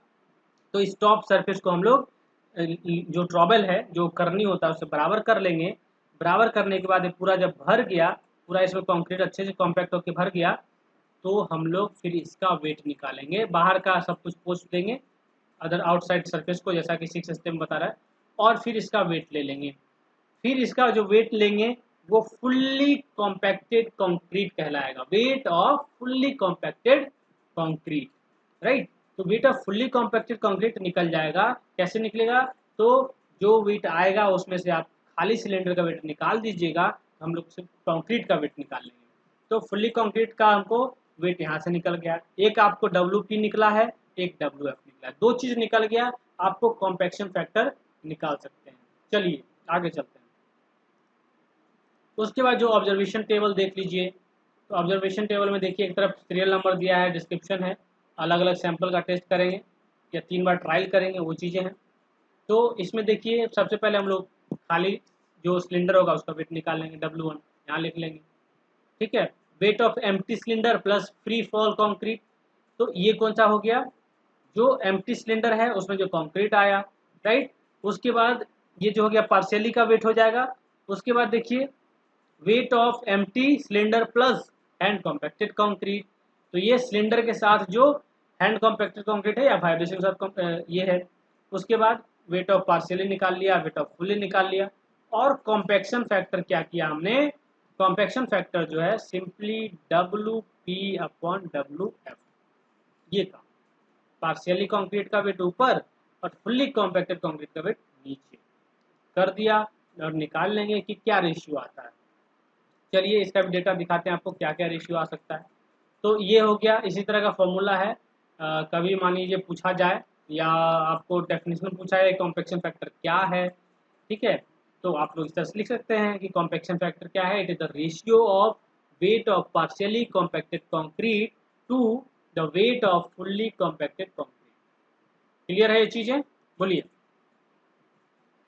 तो इस टॉप सरफेस को हम लोग जो ट्रॉबल है जो करनी होता है उससे बराबर कर लेंगे। बराबर करने के बाद ये पूरा जब भर गया, पूरा इसमें कंक्रीट अच्छे से कॉम्पैक्ट होकर भर गया, तो हम लोग फिर इसका वेट निकालेंगे, बाहर का सब कुछ पोस्ट देंगे अदर आउटसाइड सरफेस को, जैसा कि 6 स्टेप बता रहा है, और फिर इसका वेट ले लेंगे। फिर इसका जो वेट लेंगे वो फुल्ली कॉम्पैक्टेड कंक्रीट कहलाएगा, weight of fully compacted concrete, right. तो weight of fully compacted concrete निकल जाएगा। कैसे निकलेगा? तो जो वेट आएगा उसमें से आप खाली सिलेंडर का वेट निकाल दीजिएगा, हम लोग सिर्फ कंक्रीट का वेट निकाल लेंगे। तो फुल्ली कंक्रीट का हमको वेट यहाँ से निकल गया, एक आपको WP निकला है, एक WF निकला है, दो चीज निकल गया, आपको कॉम्पैक्शन फैक्टर निकाल सकते हैं। चलिए आगे चलते हैं। उसके बाद जो ऑब्जर्वेशन टेबल देख लीजिए। तो ऑब्जर्वेशन टेबल में देखिए एक तरफ सीरियल नंबर दिया है, डिस्क्रिप्शन है, अलग अलग सैंपल का टेस्ट करेंगे या 3 बार ट्रायल करेंगे, वो चीज़ें हैं। तो इसमें देखिए सबसे पहले हम लोग खाली जो सिलेंडर होगा उसका वेट निकाल लेंगे, W1 यहाँ लिख लेंगे, ठीक है। Weight of empty cylinder plus free fall concrete, तो ये कौन सा हो गया? जो एम्प्टी सिलेंडर है उसमें जो कॉन्क्रीट आया, राइट। उसके बाद ये जो हो गया पार्शियली का वेट हो जाएगा। उसके बाद देखिए weight of empty cylinder plus hand compacted concrete, तो ये सिलेंडर के साथ जो हैंड कॉम्पैक्टेड कंक्रीट है या वाइब्रेशन के साथ ये है। उसके बाद वेट ऑफ पार्शियली निकाल लिया, वेट ऑफ फुल्ली निकाल लिया। और कॉम्पैक्शन फैक्टर क्या किया हमने? कॉम्पैक्शन फैक्टर जो है सिंपली WP/WF, ये काम। पार्शियली कंक्रीट का वेट ऊपर और फुल्ली कॉम्पैक्टेड कंक्रीट का वेट नीचे कर दिया, और निकाल लेंगे कि क्या रेशियो आता है। चलिए इसका भी डेटा दिखाते हैं आपको क्या क्या रेशियो आ सकता है। तो ये हो गया, इसी तरह का फॉर्मूला है। कभी मान लीजिए पूछा जाए या आपको डेफिनेशन पूछा है कॉम्पैक्शन फैक्टर क्या है, ठीक है, तो आप लोग इस तरह से लिख सकते हैं कि कॉम्पैक्शन फैक्टर क्या है? It is the ratio of weight of partially compacted concrete to the weight of fully compacted concrete. Clear है ये चीजें? बोलिए।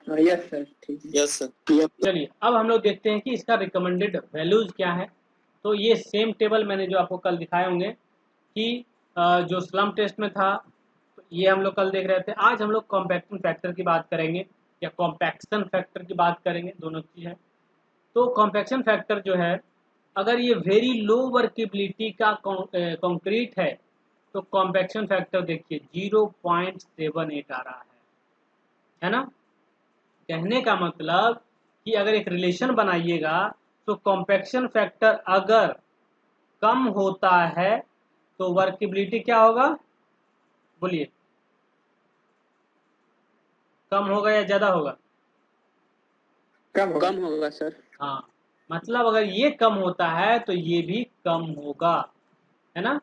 यस सर, ठीक है। Yes sir. चलिए अब हम लोग देखते हैं कि इसका रिकमेंडेड वैल्यूज क्या है। तो ये सेम टेबल मैंने जो आपको कल दिखाए होंगे कि जो स्लम टेस्ट में था, तो ये हम लोग कल देख रहे थे। आज हम लोग कॉम्पैक्शन फैक्टर की बात करेंगे या कॉम्पैक्शन फैक्टर की बात करेंगे, दोनों चीज है। तो कॉम्पैक्शन फैक्टर जो है, अगर ये वेरी लो वर्केबिलिटी का कंक्रीट है तो कॉम्पैक्शन फैक्टर देखिए 0.78 आ रहा है ना। कहने का मतलब कि अगर एक रिलेशन बनाइएगा तो कॉम्पैक्शन फैक्टर अगर कम होता है तो वर्केबिलिटी क्या होगा? बोलिए, कम होगा या ज्यादा होगा? कम होगा सर। हाँ, मतलब अगर ये कम होता है तो ये भी कम होगा, है ना।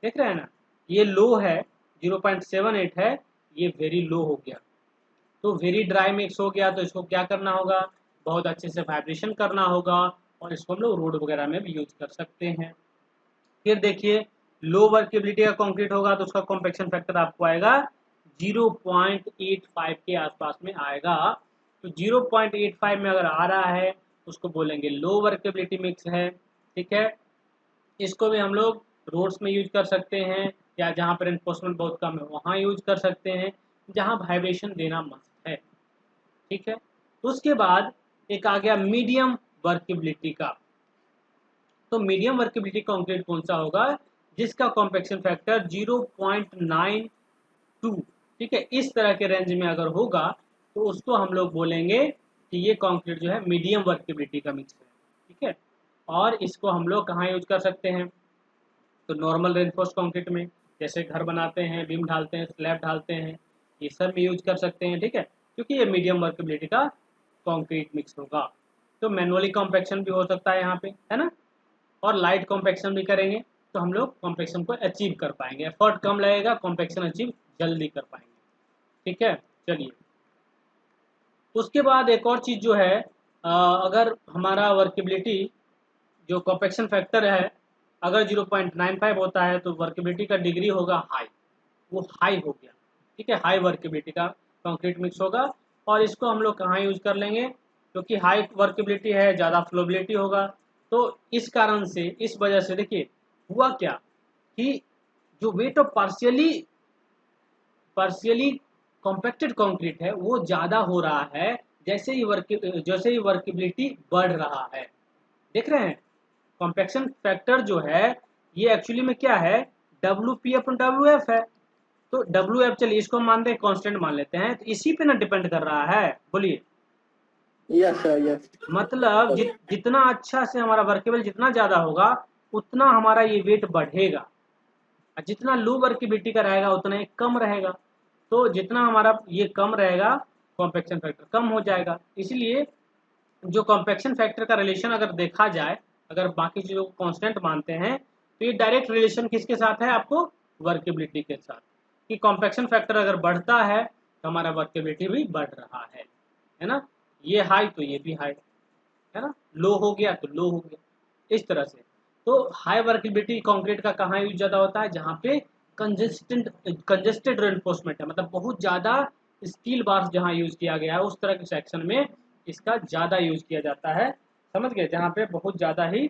देख रहे हैं ना, ये लो है 0.78 है, ये वेरी लो हो गया। तो वेरी ड्राई मिक्स हो गया, तो इसको क्या करना होगा? बहुत अच्छे से वाइब्रेशन करना होगा, और इसको हम लोग रोड वगैरह में भी यूज कर सकते हैं। फिर देखिए लो वर्केबिलिटी का कंक्रीट होगा तो उसका कॉम्पैक्शन फैक्टर आपको आएगा 0.85 के आसपास में आएगा। तो 0.85 में अगर आ रहा है उसको बोलेंगे लो वर्केबिलिटी मिक्स है, ठीक है। इसको भी हम लोग रोड्स में यूज कर सकते हैं, या जहाँ पर एनफोर्समेंट बहुत कम है वहाँ यूज कर सकते हैं, जहाँ वाइब्रेशन देना मस्ट है, ठीक है। उसके बाद एक आ गया मीडियम वर्केबिलिटी का। तो मीडियम वर्केबिलिटी कंक्रीट कौन सा होगा? जिसका कॉम्पैक्शन फैक्टर 0.92, ठीक है, इस तरह के रेंज में अगर होगा तो उसको हम लोग बोलेंगे कि ये कंक्रीट जो है मीडियम वर्केबिलिटी का मिक्स है, ठीक है। और इसको हम लोग कहाँ यूज कर सकते हैं? तो नॉर्मल रेनफोर्स कंक्रीट में, जैसे घर बनाते हैं, बीम ढालते हैं, स्लैब ढालते हैं, ये सब में यूज कर सकते हैं, ठीक है, क्योंकि ये मीडियम वर्केबिलिटी का कंक्रीट मिक्स होगा। तो मैनुअली कॉम्पैक्शन भी हो सकता है यहाँ पे, है ना, और लाइट कॉम्पैक्शन भी करेंगे। तो हम लोग कॉम्पैक्शन को अचीव कर पाएंगे। एफर्ट कम लगेगा, कॉम्पैक्शन अचीव जल्दी कर पाएंगे। ठीक है, चलिए उसके बाद एक और चीज़ जो है, अगर हमारा वर्केबिलिटी जो कॉम्पैक्शन फैक्टर है अगर 0.95 होता है तो वर्केबिलिटी का डिग्री होगा हाई, वो हाई हो गया। ठीक है, हाई वर्केबिलिटी का कंक्रीट मिक्स होगा। और इसको हम लोग कहाँ यूज कर लेंगे, क्योंकि हाई वर्केबिलिटी है, ज़्यादा फ्लोबिलिटी होगा। तो इस कारण से, इस वजह से देखिए हुआ क्या कि जो wait of partially compacted concrete है वो ज़्यादा हो रहा है जैसे ही वर्केबिलिटी बढ़ रहा है। देख रहे हैं, कॉम्पैक्शन फैक्टर जो है ये एक्चुअली में क्या है, WP/WF है। तो WF चलिए इसको हम मानते हैं कांस्टेंट मान लेते हैं, तो इसी पे ना डिपेंड कर रहा है। बोलिए यस सर, यस। मतलब जितना अच्छा से हमारा वर्केबल जितना ज़्यादा होगा उतना हमारा ये वेट बढ़ेगा, और जितना लो वर्केबिलिटी का रहेगा उतना ये कम रहेगा। तो जितना हमारा ये कम रहेगा कॉम्पैक्शन फैक्टर कम हो जाएगा। इसलिए जो कॉम्पैक्शन फैक्टर का रिलेशन अगर देखा जाए, अगर बाकी चीज़ों को कांस्टेंट मानते हैं तो ये डायरेक्ट रिलेशन किसके साथ है, आपको वर्केबिलिटी के साथ, कि कॉम्पैक्शन फैक्टर अगर बढ़ता है तो हमारा वर्केबिलिटी भी बढ़ रहा है ना। ये हाई तो ये भी हाई है ना, लो हो गया तो लो हो गया, इस तरह से। तो हाई वर्केबिलिटी कंक्रीट का कहाँ यूज ज़्यादा होता है, जहाँ पे कंजेस्टेड रेनफोर्समेंट है, मतलब बहुत ज़्यादा स्टील बार्स जहाँ यूज किया गया है उस तरह के सेक्शन में इसका ज़्यादा यूज किया जाता है। समझ गए, जहाँ पे बहुत ज़्यादा ही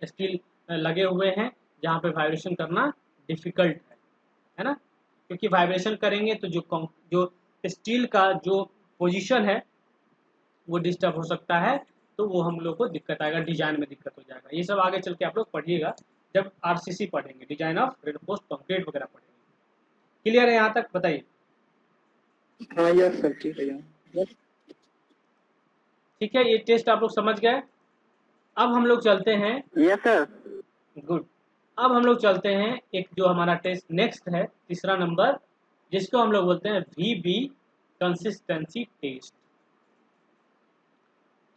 स्टील लगे हुए हैं, जहाँ पे वाइब्रेशन करना डिफिकल्ट है ना, क्योंकि वाइब्रेशन करेंगे तो जो स्टील का जो पोजीशन है वो डिस्टर्ब हो सकता है, तो वो हम लोग को दिक्कत आएगा, डिजाइन में दिक्कत हो जाएगा। ये सब आगे चल के आप लोग पढ़िएगा जब RCC पढ़ेंगे, डिजाइन ऑफ रेनफोर्स्ड कंक्रीट वगैरह पढ़ेंगे। क्लियर है यहाँ तक, बताइए। हाँ यस सर, ठीक है। ठीक है, ये टेस्ट आप लोग समझ गए। अब हम लोग चलते हैं, यस सर। गुड, अब हम लोग चलते हैं एक जो हमारा टेस्ट नेक्स्ट है, तीसरा नंबर, जिसको हम लोग बोलते हैं VB कंसिस्टेंसी टेस्ट।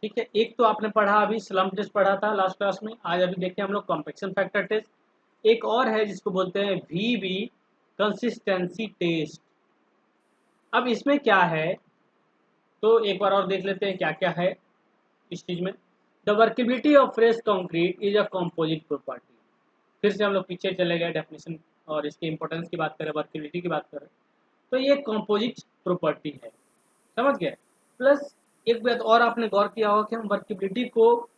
ठीक है, एक तो आपने पढ़ा अभी स्लम्प टेस्ट पढ़ा था लास्ट क्लास में, आज अभी देखते हैं हम लोग कॉम्पैक्शन फैक्टर टेस्ट। एक और है जिसको बोलते हैं VB कंसिस्टेंसी टेस्ट। अब इसमें क्या है, तो एक बार और देख लेते हैं क्या क्या है इस चीज में। The workability of fresh concrete is a composite property. फिर से हम लोग पीछे चले गए डेफिनेशन और इसके इंपॉर्टेंस की बात करें, वर्केबिलिटी की बात करें, तो ये कंपोजिट प्रॉपर्टी है, समझ गए। प्लस एक बात और आपने गौर किया होगा कि हम वर्केबिलिटी को,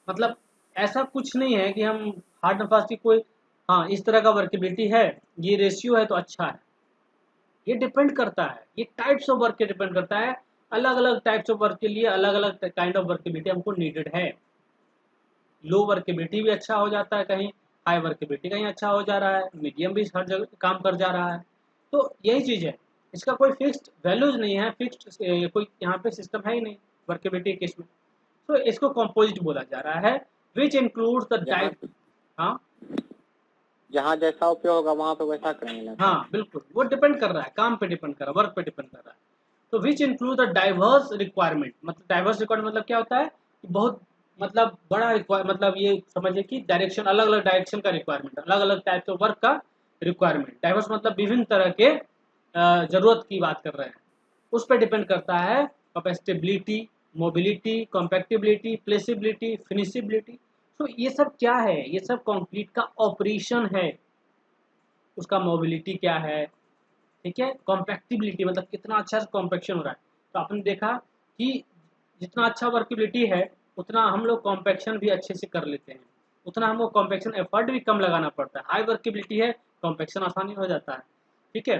मतलब ऐसा कुछ नहीं है कि हम हार्ड एंड फास्ट की कोई, हाँ इस तरह का वर्केबिलिटी है, ये रेशियो है तो अच्छा है। ये डिपेंड करता है, ये टाइप्स ऑफ वर्क के डिपेंड करता है। अलग अलग टाइप्स ऑफ वर्क के लिए अलग अलग काइंड ऑफ वर्केबिलिटी हमको नीडेड है। लो वर्केबिलिटी भी अच्छा हो जाता है कहीं, हाई वर्केबिलिटी कहीं अच्छा हो जा रहा है, मीडियम भी हर जगह काम कर जा रहा है। तो यही चीज़ है, इसका कोई फिक्स्ड वैल्यूज नहीं है, फिक्स्ड कोई यहाँ पे सिस्टम है ही नहीं वर्केबिलिटी केस में। तो इसको कंपोजिट बोला जा रहा है, विच इंक्लूड्स द टाइप। हाँ जहाँ जैसा उपयोग होगा वहाँ पे वैसा करेंगे। हाँ बिल्कुल, वो डिपेंड कर रहा है, काम पे डिपेंड कर रहा है, वर्क पे डिपेंड कर रहा है। तो which include the diverse requirement, मतलब डाइवर्स रिक्वायरमेंट मतलब क्या होता है कि बहुत मतलब बड़ा मतलब ये समझिए कि डायरेक्शन, अलग अलग डायरेक्शन का रिक्वायरमेंट, अलग अलग टाइप्स ऑफ वर्क का रिक्वायरमेंट। डाइवर्स मतलब विभिन्न तरह के जरूरत की बात कर रहे हैं, उस पर डिपेंड करता है कैपेसिटेबिलिटी, मोबिलिटी, कॉम्पैक्टिबिलिटी, फ्लेक्सिबिलिटी, फिनिशिबिलिटी। तो ये सब क्या है, ये सब कंक्रीट का ऑपरेशन है, उसका मोबिलिटी क्या है, ठीक है, कॉम्पैक्टिबिलिटी मतलब कितना अच्छा से कॉम्पैक्शन हो रहा है। तो आपने देखा कि जितना अच्छा वर्केबिलिटी है उतना हम लोग कॉम्पैक्शन भी अच्छे से कर लेते हैं, उतना हमको कॉम्पैक्शन एफर्ट भी कम लगाना पड़ता है। हाई वर्केबिलिटी है, कॉम्पैक्शन आसानी हो जाता है। ठीक है,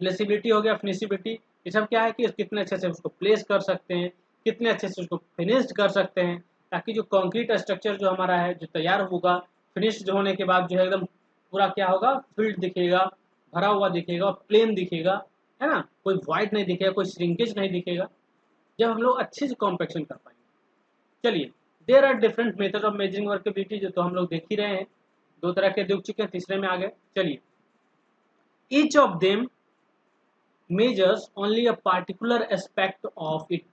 फ्लेक्सिबिलिटी हो गया, फिनिशिबिलिटी, ये सब क्या है कि कितने अच्छे से उसको प्लेस कर सकते हैं, कितने अच्छे से उसको फिनिश्ड कर सकते हैं, ताकि जो कंक्रीट स्ट्रक्चर जो हमारा है जो तैयार होगा, फिनिश्ड होने के बाद जो है एकदम पूरा क्या होगा, फील्ड दिखेगा, भरा हुआ दिखेगा, प्लेन दिखेगा, है ना, कोई वाइड नहीं दिखेगा, कोई श्रिंकेज नहीं दिखेगा, जब हम लोग अच्छे से कॉम्पैक्शन कर पाएंगे। चलिए, there are different method of measuring workability, जो तो हम लोग देख ही रहे हैं, दो तरह के देख चुके हैं, तीसरे में आ गए। चलिए, each of them measures only a particular aspect of it.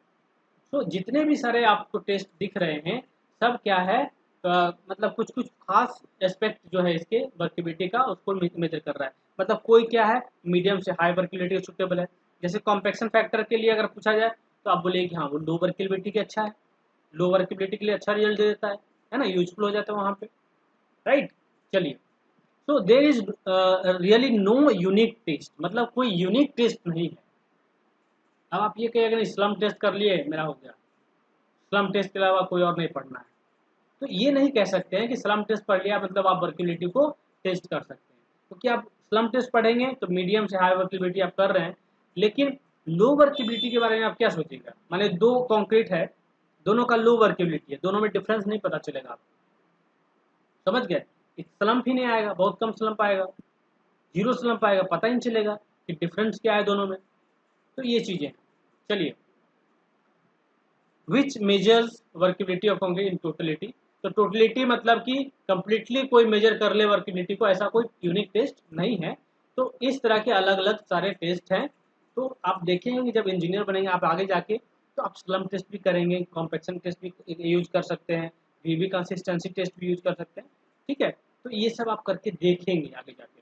तो जितने भी सारे आपको टेस्ट दिख रहे हैं सब क्या है, मतलब कुछ कुछ खास एस्पेक्ट जो है इसके वर्केबिलिटी का उसको मेजर कर रहा है। मतलब कोई क्या है मीडियम से हाई वर्केबिलिटी का सुटेबल है। जैसे कॉम्पैक्शन फैक्टर के लिए अगर पूछा जाए तो आप बोलेंगे कि हाँ वो लो वर्केबिलिटी के अच्छा है, लो वर्केबिलिटी के लिए अच्छा रिजल्ट दे देता है ना, यूजफुल हो जाता है वहाँ पे, राइट। चलिए, so there is really no unique test, मतलब कोई यूनिक टेस्ट नहीं है। अब आप ये कहिए अगर स्लम टेस्ट कर लिए मेरा हो गया, स्लम टेस्ट के अलावा कोई और नहीं पढ़ना है, तो ये नहीं कह सकते हैं कि स्लम टेस्ट पढ़ लिया मतलब आप वर्किबिलिटी को टेस्ट कर सकते हैं, क्योंकि आप स्लम टेस्ट पढ़ेंगे तो मीडियम से हाई वर्किबिलिटी आप कर रहे हैं, लेकिन लो वर्किबिलिटी के बारे में आप क्या सोचेगा। माने दो कंक्रीट है, दोनों का लो वर्किबिलिटी है, दोनों में डिफरेंस नहीं पता चलेगा आपको, समझ गए। स्लम्प ही नहीं आएगा, बहुत कम स्लम्प आएगा, जीरो स्लम्प आएगा, पता ही नहीं चलेगा कि डिफरेंस क्या है दोनों में। तो ये चीजें, चलिए, which measures workability of concrete in totality. तो टोटलिटी मतलब कि कंप्लीटली कोई मेजर कर ले वर्किबिलिटी को, ऐसा कोई यूनिक टेस्ट नहीं है। तो इस तरह के अलग अलग सारे टेस्ट हैं। तो आप देखेंगे कि जब इंजीनियर बनेंगे आप आगे जाके, तो आप स्लम टेस्ट भी करेंगे, कॉम्पैक्शन टेस्ट भी यूज कर सकते हैं, वीवी कंसिस्टेंसी टेस्ट भी यूज कर सकते हैं, ठीक है। तो ये सब आप करके देखेंगे आगे जाके,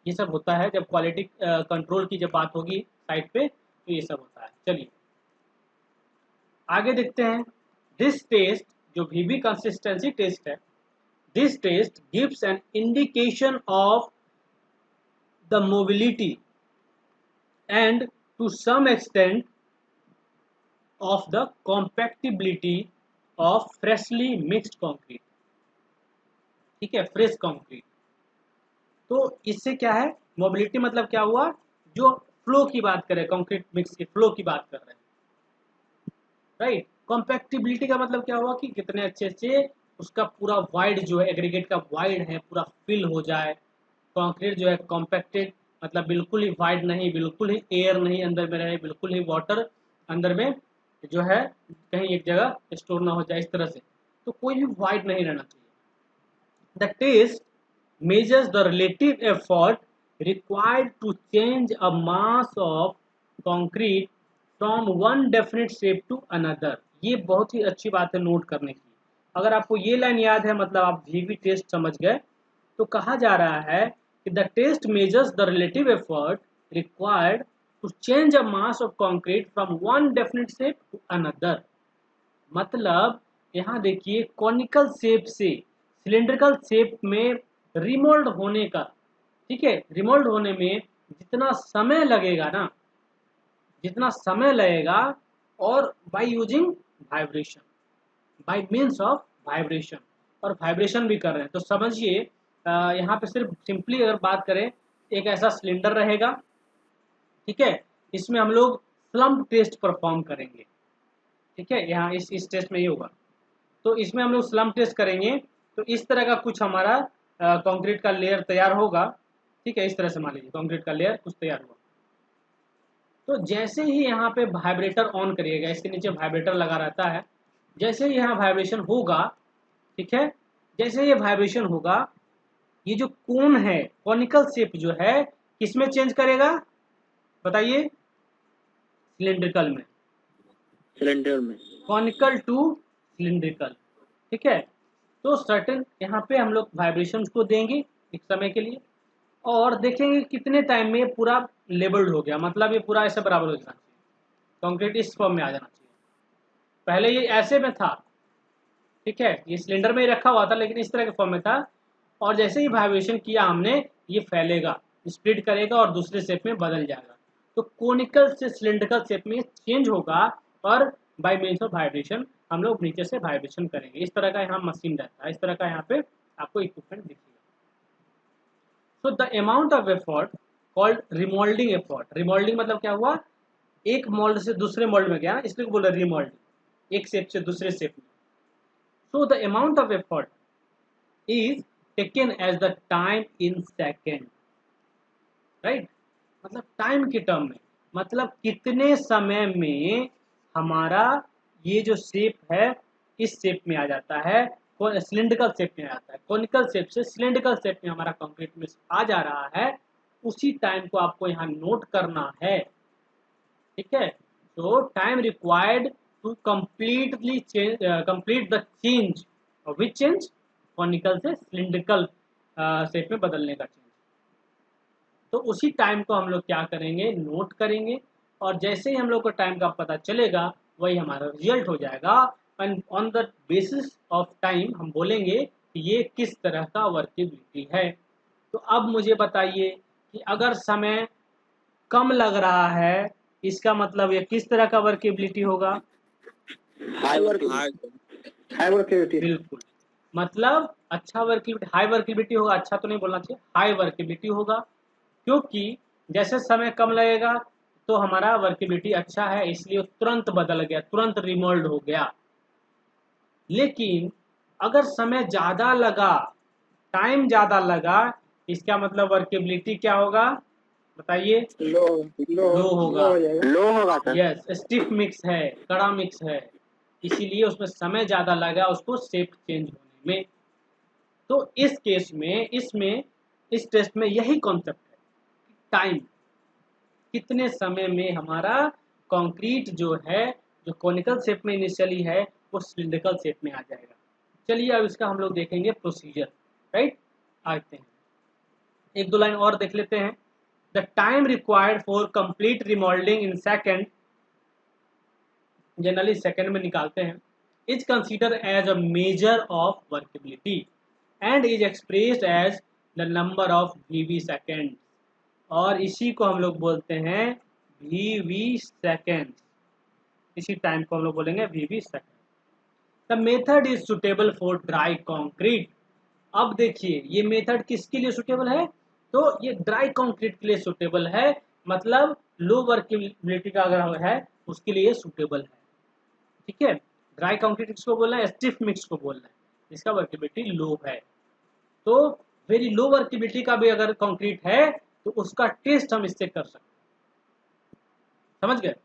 ये सब होता है जब क्वालिटी कंट्रोल की जब बात होगी साइट पे, तो ये सब होता है। चलिए आगे देखते हैं। दिस टेस्ट जो वीवी कंसिस्टेंसी टेस्ट है, this test gives an indication of the mobility and to some extent of the compactibility of freshly mixed concrete, ठीक है, फ्रेश कंक्रीट। तो इससे क्या है, मोबिलिटी मतलब क्या हुआ, जो फ्लो की बात करें, कंक्रीट मिक्स के फ्लो की बात कर रहे हैं, राइट। कॉम्पैक्टिबिलिटी का मतलब क्या हुआ कि कितने अच्छे से उसका पूरा वाइड जो है, एग्रीगेट का वाइड है पूरा फिल हो जाए। कंक्रीट जो है कॉम्पैक्टेड मतलब बिल्कुल ही वाइड नहीं, बिल्कुल ही एयर नहीं अंदर में रहे, बिल्कुल ही वाटर अंदर में जो है कहीं एक जगह स्टोर ना हो जाए, इस तरह से। तो कोई भी वाइड नहीं रहना चाहिए। The test measures the relative effort required to change a mass of concrete from one definite shape to another। ये बहुत ही अच्छी बात है नोट करने की। अगर आपको ये लाइन याद है मतलब आप वीवी टेस्ट समझ गए। तो कहा जा रहा है कि the test measures the relative effort required to change a mass of concrete from one definite shape to another. मतलब यहाँ देखिए कॉनिकल शेप से सिलेंड्रिकल शेप में रिमोल्ड होने का, ठीक है, रिमोल्ड होने में जितना समय लगेगा ना, जितना समय लगेगा, और by using vibration, bye means of vibration, और वाइब्रेशन भी कर रहे हैं। तो समझिए यहाँ पे सिर्फ सिंपली अगर बात करें, एक ऐसा सिलेंडर रहेगा, ठीक है, इसमें हम लोग स्लम्प टेस्ट परफॉर्म करेंगे, ठीक है, यहाँ इस टेस्ट में ये होगा। तो इसमें हम लोग स्लम्प टेस्ट करेंगे, तो इस तरह का कुछ हमारा कंक्रीट का लेयर तैयार होगा, ठीक है, इस तरह से मान लीजिए कंक्रीट का लेयर कुछ तैयार हुआ। तो जैसे ही यहाँ पे वाइब्रेटर ऑन करिएगा, इसके नीचे वाइब्रेटर लगा रहता है, जैसे ही यहाँ वाइब्रेशन होगा, ठीक है, जैसे ये वाइब्रेशन होगा, ये जो कोन है कॉनिकल शेप जो है किसमें चेंज करेगा बताइए, सिलेंड्रिकल में, सिलेंडर में, कॉनिकल टू सिलेंड्रिकल, ठीक है। तो सर्टेन यहाँ पे हम लोग वाइब्रेशन को देंगे एक समय के लिए, और देखेंगे कितने टाइम में पूरा लेबल्ड हो गया, मतलब ये पूरा ऐसे बराबर हो जाना चाहिए, कंक्रीट इस फॉर्म में आ जाना चाहिए। पहले ये ऐसे में था, ठीक है, ये सिलेंडर में ही रखा हुआ था लेकिन इस तरह के फॉर्म में था, और जैसे ही वाइब्रेशन किया हमने, ये फैलेगा, स्प्लिट करेगा और दूसरे शेप में बदल जाएगा। तो कोनिकल से सिलेंड्रिकल शेप में चेंज होगा, और बाय मीन्स ऑफ वाइब्रेशन हम लोग नीचे से वाइब्रेशन करेंगे। इस तरह का यहाँ मशीन रहता है, इस तरह का यहाँ पे आपको इक्विपमेंट दिखेगा। So the amount of effort called remoulding effort. Remoulding मतलब क्या हुआ, एक मोल्ड से दूसरे मोल्ड में गया, इसलिए बोला रिमोल्डिंग, एक शेप से दूसरे शेप में। So the amount of effort is taken as the time in second, right। मतलब टाइम के टर्म में, मतलब कितने समय में हमारा ये जो शेप है इस शेप में आ जाता है, सिलिंड्रिकल शेप में आ जाता है, कॉनिकल शेप से सिलिंड्रिकल शेप में हमारा कंक्रीट में आ जा रहा है, उसी टाइम को आपको यहाँ नोट करना है, ठीक है। तो time required to complete the change or which change, conical से सिलिंड्रिकल शेप में बदलने का चेंज। तो उसी टाइम को हम लोग क्या करेंगे, नोट करेंगे, और जैसे ही हम लोग को टाइम का पता चलेगा वही हमारा रिजल्ट हो जाएगा। And on the basis of time हम बोलेंगे कि ये किस तरह का वर्केबिलिटी है। तो अब मुझे बताइए कि अगर समय कम लग रहा है, इसका मतलब ये किस तरह का वर्केबिलिटी होगा? High workability. बिल्कुल, मतलब अच्छा वर्केबिलिटी, हाई वर्केबिलिटी होगा, अच्छा तो नहीं बोलना चाहिए, हाई वर्केबिलिटी होगा, क्योंकि जैसे समय कम लगेगा तो हमारा वर्केबिलिटी अच्छा है, इसलिए तुरंत बदल गया, तुरंत रिमोल्ड हो गया। लेकिन अगर समय ज़्यादा लगा, टाइम ज़्यादा लगा, इसका मतलब वर्केबिलिटी क्या होगा बताइए? लो होगा। यस, स्टिफ मिक्स है, कड़ा मिक्स है, इसीलिए उसमें समय ज़्यादा लगा उसको शेप चेंज होने में। तो इस केस में, इसमें, इस टेस्ट में यही कॉन्सेप्ट है, टाइम, कितने समय में हमारा कंक्रीट जो है, जो कॉनिकल शेप में इनिशियली है, वो सिलिंड्रिकल शेप में आ जाएगा। चलिए अब इसका हम लोग देखेंगे प्रोसीजर, राइट। आते हैं, एक दो लाइन और देख लेते हैं। The time required for complete remoulding in second, generally second में निकालते हैं, is consider as a measure of workability and is expressed as the number of VB second, और इसी को हम लोग बोलते हैं वीवी सेकेंड। इसी टाइम को हम लोग बोलेंगे V B second. The method is suitable for dry concrete. अब देखिए ये मेथड किसके लिए सुटेबल है, तो ये ड्राई कंक्रीट के लिए सुटेबल है, मतलब लो वर्केबिलिटी का अगर है उसके लिए सुटेबल है, ठीक है। ड्राई कंक्रीट किसको बोलना है, स्टिफ मिक्स को बोलना है, जिसका वर्केबिलिटी लो है। तो वेरी लो वर्केबिलिटी का भी अगर कंक्रीट है तो उसका टेस्ट हम इससे कर सकते हैं, समझ गए।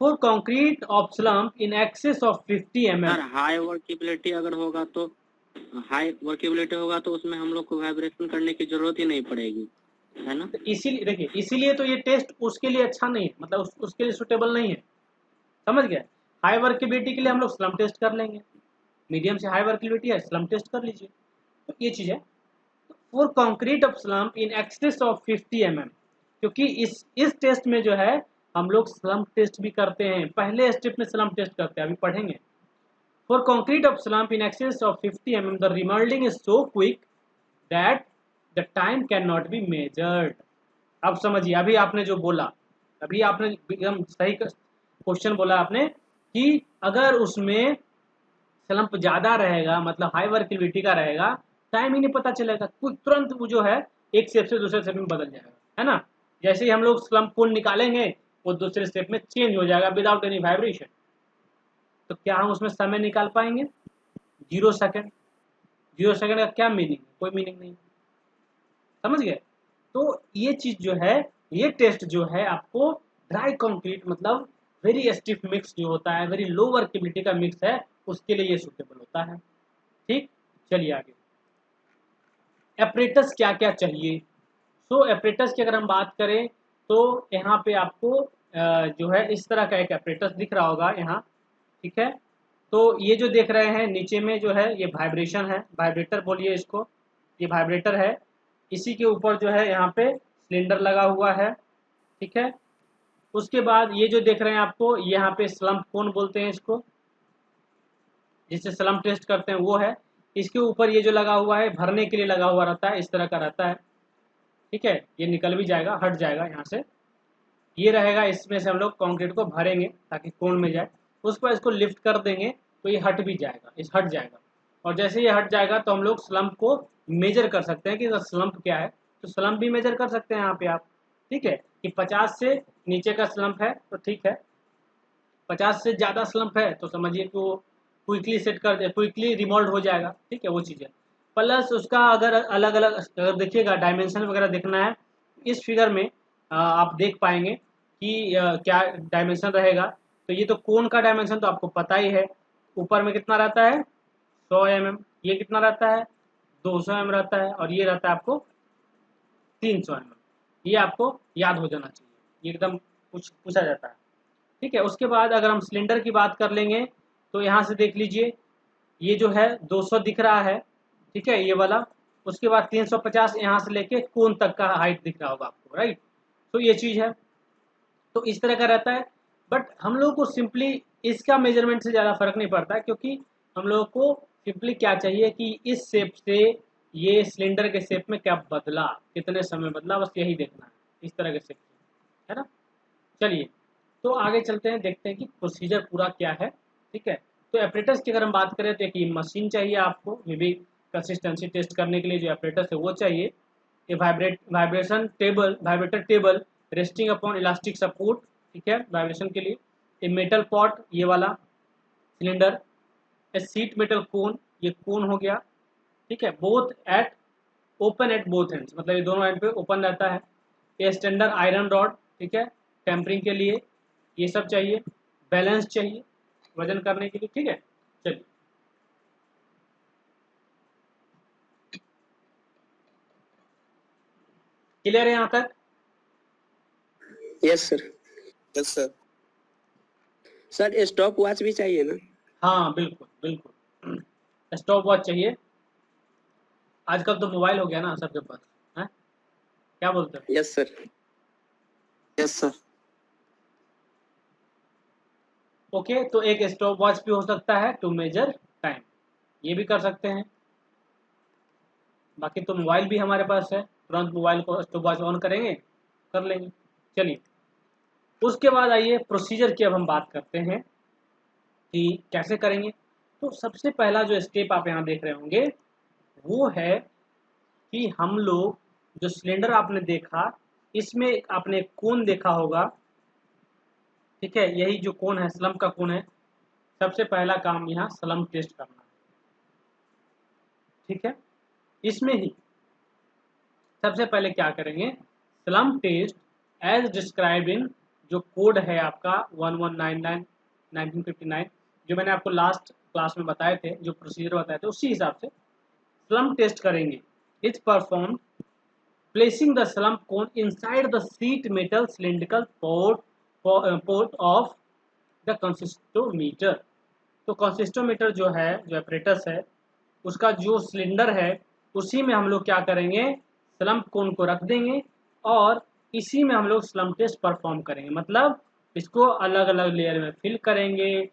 For concrete of slump in excess of 50 mm, high workability अगर होगा तो, हाई वर्केबिलिटी होगा तो उसमें हम लोग को वाइब्रेशन करने की जरूरत ही नहीं पड़ेगी, है ना। तो इसीलिए देखिए, इसीलिए तो ये टेस्ट उसके लिए अच्छा नहीं है, मतलब उसके लिए सुटेबल नहीं है, समझ गए। हाई वर्केबिलिटी के लिए हम लोग स्लम टेस्ट कर लेंगे, मीडियम से हाई वर्केबिलिटी है, स्लम टेस्ट कर लीजिए, तो ये चीज़ है। For concrete of slum in excess of 50 mm, क्योंकि इस टेस्ट में जो है हम लोग स्लम टेस्ट भी करते हैं, पहले स्टेप में स्लम टेस्ट करते हैं, अभी पढ़ेंगे। For concrete of slump in excess of 50 mm the remoulding is so quick that the time can not be measured. अब समझिए, अभी आपने जो बोला, अभी आपने एकदम सही क्वेश्चन बोला आपने, कि अगर उसमें स्लम्प ज़्यादा रहेगा, मतलब हाई वर्केबिलिटी का रहेगा, टाइम ही नहीं पता चलेगा, कुछ तुरंत वो जो है एक स्टेप से दूसरे स्टेप में बदल जाएगा, है ना। जैसे ही हम लोग स्लम्प कोण निकालेंगे वो दूसरे स्टेप में चेंज हो जाएगा विदाउट एनी वाइब्रेशन। तो क्या हम उसमें समय निकाल पाएंगे? 0 सेकेंड। 0 सेकेंड का क्या मीनिंग? कोई मीनिंग नहीं, समझ गए। तो ये चीज़ जो है, ये टेस्ट जो है आपको ड्राई कंक्रीट, मतलब वेरी स्टिफ मिक्स जो होता है, वेरी लो वर्केबिलिटी का मिक्स है, उसके लिए ये सूटेबल होता है, ठीक। चलिए आगे, एपरेटस क्या क्या चाहिए। सो एपरेटस की अगर हम बात करें तो यहाँ पे आपको जो है इस तरह का एक एपरेटस दिख रहा होगा यहाँ, ठीक है। तो ये जो देख रहे हैं नीचे में जो है ये वाइब्रेशन है, वाइब्रेटर बोलिए इसको, ये वाइब्रेटर है, इसी के ऊपर जो है यहाँ पे सिलेंडर लगा हुआ है, ठीक है। उसके बाद ये जो देख रहे हैं आपको, यहाँ पे स्लम्प कोन बोलते हैं इसको, जिससे स्लम्प टेस्ट करते हैं वो है। इसके ऊपर ये जो लगा हुआ है भरने के लिए लगा हुआ रहता है, इस तरह का रहता है, ठीक है। ये निकल भी जाएगा, हट जाएगा यहाँ से, ये रहेगा, इसमें से हम लोग कंक्रीट को भरेंगे ताकि कोण में जाए, उस पर इसको लिफ्ट कर देंगे तो ये हट भी जाएगा, इस हट जाएगा, और जैसे ये हट जाएगा तो हम लोग स्लम्प को मेजर कर सकते हैं कि स्लम्प क्या है। तो स्लम्प भी मेजर कर सकते हैं यहाँ पे आप, ठीक है, कि 50 से नीचे का स्लम्प है तो ठीक है, 50 से ज़्यादा स्लम्प है तो समझिए कि वो क्विकली सेट कर दे, क्विकली रिमोल्ड हो जाएगा, ठीक है, वो चीज़ है। प्लस उसका अगर अलग अलग अगर देखिएगा डायमेंशन वगैरह देखना है, इस फिगर में आप देख पाएंगे कि क्या डायमेंशन रहेगा। तो ये तो कोण का डायमेंशन तो आपको पता ही है, ऊपर में कितना रहता है 100 mm, ये कितना रहता है 200 mm रहता है, और ये रहता है आपको 300 mm। ये आपको याद हो जाना चाहिए, ये एकदम पूछा जाता है, ठीक है। उसके बाद अगर हम सिलेंडर की बात कर लेंगे तो यहाँ से देख लीजिए, ये जो है 200 दिख रहा है, ठीक है, ये वाला। उसके बाद 350 यहाँ से लेके कोन तक का हाइट दिख रहा होगा आपको, राइट। तो ये चीज़ है, तो इस तरह का रहता है। बट हम लोग को सिंपली इसका मेजरमेंट से ज़्यादा फर्क नहीं पड़ता है, क्योंकि हम लोग को सिंपली क्या चाहिए कि इस शेप से ये सिलेंडर के शेप में क्या बदला, कितने समय बदला, बस यही देखना है, इस तरह के शेप है ना। चलिए, तो आगे चलते हैं, देखते हैं कि प्रोसीजर पूरा क्या है, ठीक है। तो एपरेटर्स की अगर हम बात करें तो एक मशीन चाहिए आपको, मे बी कंसिस्टेंसी टेस्ट करने के लिए जो एपरेटर्स है वो चाहिए। ये vibrator table resting upon elastic support, ठीक है, वाइब्रेशन के लिए। ए मेटल पॉट, ये वाला सिलेंडर। ए सीट मेटल कोन, ये कोन हो गया, ठीक है, both at open at both ends, मतलब ये दोनों एंड पे ओपन रहता है। ए स्टैंडर्ड आयरन रॉड, ठीक है, टेम्परिंग के लिए, ये सब चाहिए। बैलेंस चाहिए वजन करने के लिए, ठीक है। चलिए, क्लियर है यहाँ तक? Yes sir. Yes sir. Sir stop watch भी चाहिए ना? हाँ बिल्कुल बिल्कुल, स्टॉप वॉच चाहिए। आजकल तो मोबाइल हो गया ना सबके पास, है, क्या बोलते हो? Yes sir. Yes sir. Okay, तो एक स्टॉप वॉच भी हो सकता है टू मेजर टाइम, ये भी कर सकते हैं। बाकी तो मोबाइल भी हमारे पास है, तुरंत मोबाइल को स्टॉप वॉच ऑन करेंगे, कर लेंगे। चलिए, उसके बाद आइए प्रोसीजर की अब हम बात करते हैं कि कैसे करेंगे। तो सबसे पहला जो स्टेप आप यहाँ देख रहे होंगे वो है कि हम लोग जो सिलेंडर आपने देखा, इसमें आपने कोन देखा होगा, ठीक है, यही जो कोन है स्लम्प का कोन है। सबसे पहला काम यहाँ स्लम्प टेस्ट करना है, ठीक है। इसमें ही सबसे पहले क्या करेंगे, slump test as describe in, जो कोड है आपका 1199/1959, जो मैंने आपको लास्ट क्लास में बताए थे, जो प्रोसीजर बताए थे, उसी हिसाब से स्लम्प टेस्ट करेंगे। It's perform placing the slump cone inside the sheet metal cylindrical port of the consistometer। तो कंसिस्टोमीटर जो है, जो एपरेटस है, उसका जो सिलेंडर है उसी में हम लोग क्या करेंगे, स्लम्प कोन को रख देंगे और इसी में हम लोग स्लम्प टेस्ट परफॉर्म करेंगे। मतलब इसको अलग अलग लेयर में फिल करेंगे,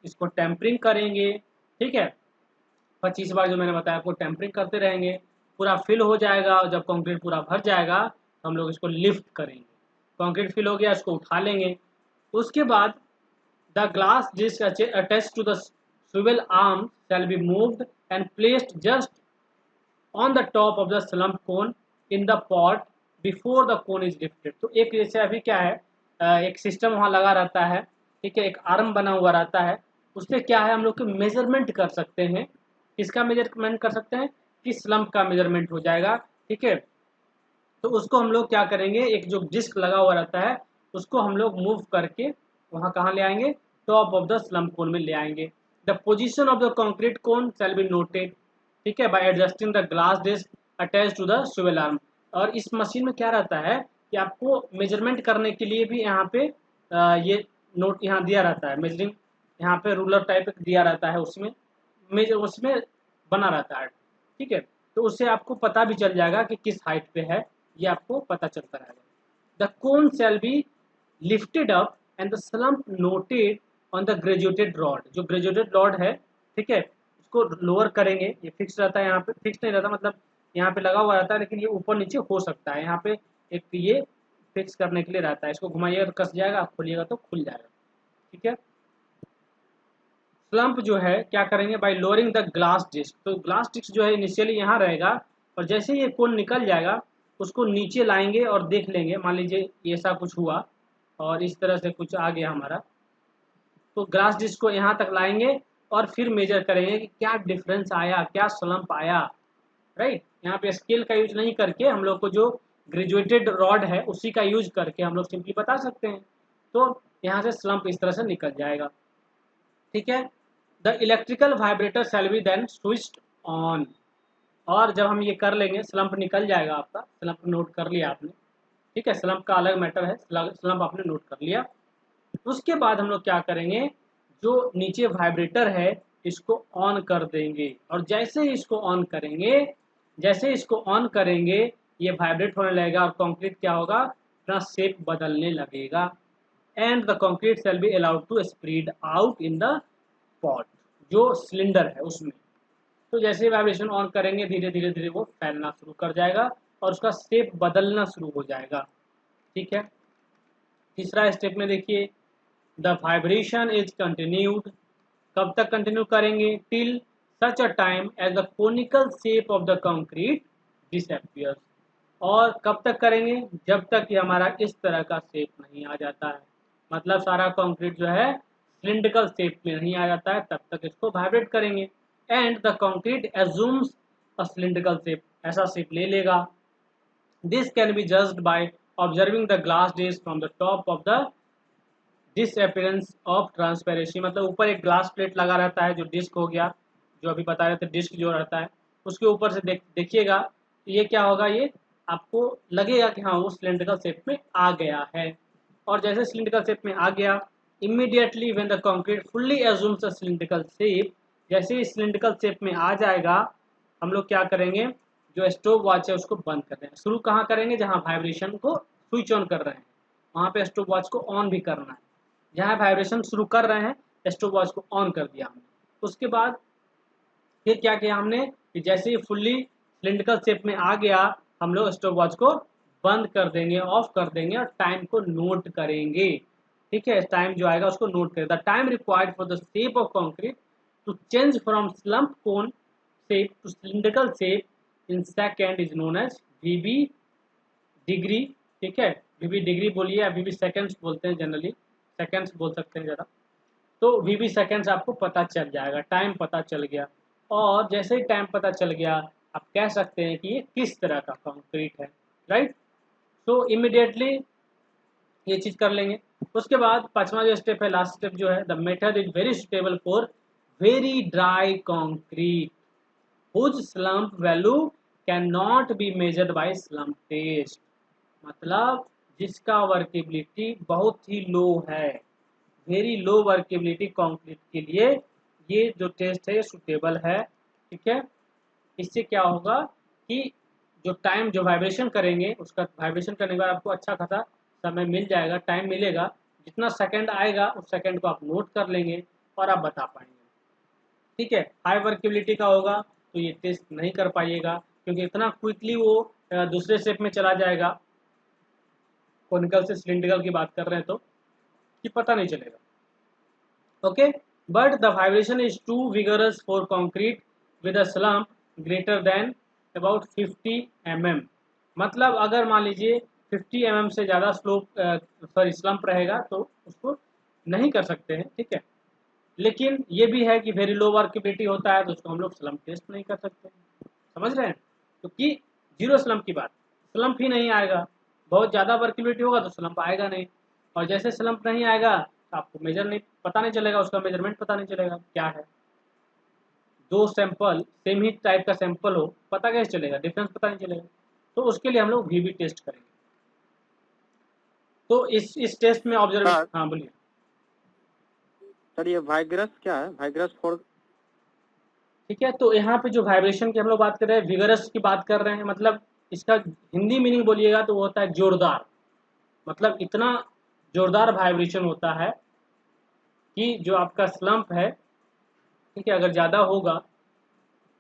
इसको टेम्परिंग करेंगे, ठीक है। 25 बार जो मैंने बताया आपको टेम्परिंग करते रहेंगे, पूरा फिल हो जाएगा और जब कंक्रीट पूरा भर जाएगा तो हम लोग इसको लिफ्ट करेंगे। कंक्रीट फिल हो गया, इसको उठा लेंगे। उसके बाद the glass disc attached to the swivel arm shall be moved and placed just on the top of the slump cone in the pot before the cone is lifted. तो एक जैसे अभी क्या है, एक सिस्टम वहाँ लगा रहता है, ठीक है, एक आर्म बना हुआ रहता है, उससे क्या है हम लोग मेजरमेंट कर सकते हैं। किसका मेजरमेंट कर सकते हैं, कि स्लम्प का मेजरमेंट हो जाएगा, ठीक है। तो उसको हम लोग क्या करेंगे, एक जो डिस्क लगा हुआ रहता है उसको हम लोग मूव करके वहाँ कहाँ ले आएंगे, top of the slump cone में ले आएंगे। The position of the concrete cone shall be noted, ठीक है, by adjusting the glass disc attach to the swivel arm. और इस मशीन में क्या रहता है कि आपको मेजरमेंट करने के लिए भी यहाँ पे ये नोट यहाँ दिया रहता है, मेजरिंग यहाँ पे रूलर टाइप दिया रहता है, उसमें बना रहता है, ठीक है। तो उससे आपको पता भी चल जाएगा कि किस हाइट पे है, ये आपको पता चलता रहेगा। The cone shall be lifted up and the slump noted on the graduated rod. जो ग्रेजुएटेड रॉड है, ठीक है, उसको लोअर करेंगे। ये फिक्स रहता है, यहाँ पे फिक्स नहीं रहता, मतलब यहाँ पे लगा हुआ रहता है, लेकिन ये ऊपर नीचे हो सकता है। यहाँ पे एक ये फिक्स करने के लिए रहता है, इसको घुमाइएगा तो कस जाएगा, खोलिएगा तो खुल जाएगा, ठीक है। स्लम्प जो है क्या करेंगे, by lowering the glass disc. तो ग्लास डिस्क जो है इनिशियली यहाँ रहेगा और जैसे ये कोन निकल जाएगा उसको नीचे लाएंगे और देख लेंगे। मान लीजिए ऐसा कुछ हुआ और इस तरह से कुछ आ गया हमारा, तो ग्लास डिस्क को यहाँ तक लाएंगे और फिर मेजर करेंगे कि क्या डिफरेंस आया, क्या स्लम्प आया, राइट। यहाँ पे स्केल का यूज नहीं करके हम लोग को जो ग्रेजुएटेड रॉड है उसी का यूज करके हम लोग सिंपली बता सकते हैं। तो यहाँ से स्लम्प इस तरह से निकल जाएगा, ठीक है। The electrical vibrator shall be then switched on. और जब हम ये कर लेंगे, स्लम्प निकल जाएगा आपका, स्लम्प नोट कर लिया आपने, ठीक है, स्लम्प का अलग मैटर है, स्लम्प आपने नोट कर लिया। उसके बाद हम लोग क्या करेंगे, जो नीचे वाइब्रेटर है इसको ऑन कर देंगे, और जैसे ही इसको ऑन करेंगे ये वाइब्रेट होने लगेगा और कंक्रीट क्या होगा, अपना शेप बदलने लगेगा, and the concrete shall be allowed to spread out in the pot, जो सिलेंडर है उसमें। तो जैसे वाइब्रेशन ऑन करेंगे धीरे धीरे वो फैलना शुरू कर जाएगा और उसका शेप बदलना शुरू हो जाएगा। ठीक है, तीसरा स्टेप में देखिए, द वाइब्रेशन इज कंटिन्यूड, कब तक कंटिन्यू करेंगे, till such a time as the conical shape of the concrete disappears, और कब तक करेंगे, जब तक कि हमारा इस तरह का शेप नहीं आ जाता है, मतलब सारा कंक्रीट जो है सिलिंड्रिकल शेप में नहीं आ जाता है, तब तक इसको वाइब्रेट करेंगे, and the concrete assumes a cylindrical shape, ऐसा शेप ले लेगा। This can be judged by observing the glass disc from the top of the disappearance of transparency, मतलब ऊपर एक ग्लास प्लेट लगा रहता है, जो डिस्क हो गया, जो अभी बता रहे थे डिस्क जो रहता है, उसके ऊपर से देखिएगा ये क्या होगा, ये आपको लगेगा कि हाँ वो सिलिंड्रिकल शेप में आ गया है, और जैसे सिलिंड्रिकल शेप में आ गया, immediately when the concrete fully assumes a cylindrical shape, जैसे ही सिलिंड्रिकल शेप में आ जाएगा, हम लोग क्या करेंगे, जो स्टॉप वॉच है उसको बंद कर देंगे। शुरू कहाँ करेंगे, जहाँ वाइब्रेशन को स्विच ऑन कर रहे हैं वहाँ पे स्टॉप वॉच को ऑन भी करना है, जहाँ वाइब्रेशन शुरू कर रहे हैं स्टॉप वॉच को ऑन कर दिया हमने। उसके बाद फिर क्या किया हमने कि जैसे ही फुल्ली सिलिंड्रिकल शेप में आ गया, हम लोग स्टॉप वॉच को बंद कर देंगे, ऑफ कर देंगे, और टाइम को नोट करेंगे। ठीक है, टाइम जो आएगा उसको नोट करें। The time required for the shape of concrete to change from slump cone shape to cylindrical shape in second is known as VB degree. ठीक है, वीबी डिग्री बोलिए या वीबी सेकेंड्स बोलते हैं, जनरली सेकेंड्स बोल सकते हैं ज़रा। तो वीबी सेकेंड्स आपको पता चल जाएगा, टाइम पता चल गया, और जैसे ही टाइम पता चल गया आप कह सकते हैं कि ये किस तरह का कंक्रीट है, राइट। सो इमिडिएटली ये चीज़ कर लेंगे। उसके बाद पांचवा जो स्टेप है, लास्ट स्टेप जो है, the method is very suitable for very dry concrete whose slump value can not be measured by slump test, मतलब जिसका वर्केबिलिटी बहुत ही लो है, वेरी लो वर्केबिलिटी कंक्रीट के लिए ये जो टेस्ट है ये सुटेबल है। ठीक है, इससे क्या होगा कि जो टाइम जो वाइब्रेशन करेंगे, उसका वाइब्रेशन करने के बाद आपको अच्छा खासा समय मिल जाएगा, टाइम मिलेगा, जितना सेकंड आएगा उस सेकंड को आप नोट कर लेंगे और आप बता पाएंगे। ठीक है, हाई वर्केबिलिटी का होगा तो ये टेस्ट नहीं कर पाइएगा, क्योंकि इतना क्विकली वो दूसरे स्टेप में चला जाएगा, कोनिकल से सिलिंड्रिकल की बात कर रहे हैं तो कि पता नहीं चलेगा। Okay, but the vibration is too vigorous for concrete with a slump greater than about 50 mm, मतलब अगर मान लीजिए 50 mm से ज़्यादा स्लम्प रहेगा तो उसको नहीं कर सकते हैं। ठीक है, लेकिन ये भी है कि वेरी लो वर्केबिलिटी होता है तो उसको हम लोग स्लम्प टेस्ट नहीं कर सकते, समझ रहे हैं, क्योंकि जीरो स्लम्प की बात, स्लम्प ही नहीं आएगा, बहुत ज़्यादा वर्केबिलिटी होगा तो स्लम्प आएगा नहीं, और जैसे स्लम्प नहीं आएगा तो आपको मेजर नहीं पता नहीं चलेगा, उसका मेजरमेंट पता नहीं चलेगा क्या है। दो सैंपल सेम ही टाइप का सैंपल हो, पता कैसे चलेगा, डिफरेंस पता नहीं चलेगा, तो उसके लिए हम लोग वीबी टेस्ट करेंगे। तो इस टेस्ट में ऑब्जर्व, हाँ बोलिए सर। ये वाइग्रस क्या है, वाइग्रस फॉर? ठीक है, तो यहाँ पे जो वाइब्रेशन की हम लोग बात कर रहे हैं, विगरस की बात कर रहे हैं, मतलब इसका हिंदी मीनिंग बोलिएगा तो वो होता है जोरदार, मतलब इतना जोरदार वाइब्रेशन होता है कि जो आपका स्लम्प है, ठीक है, अगर ज़्यादा होगा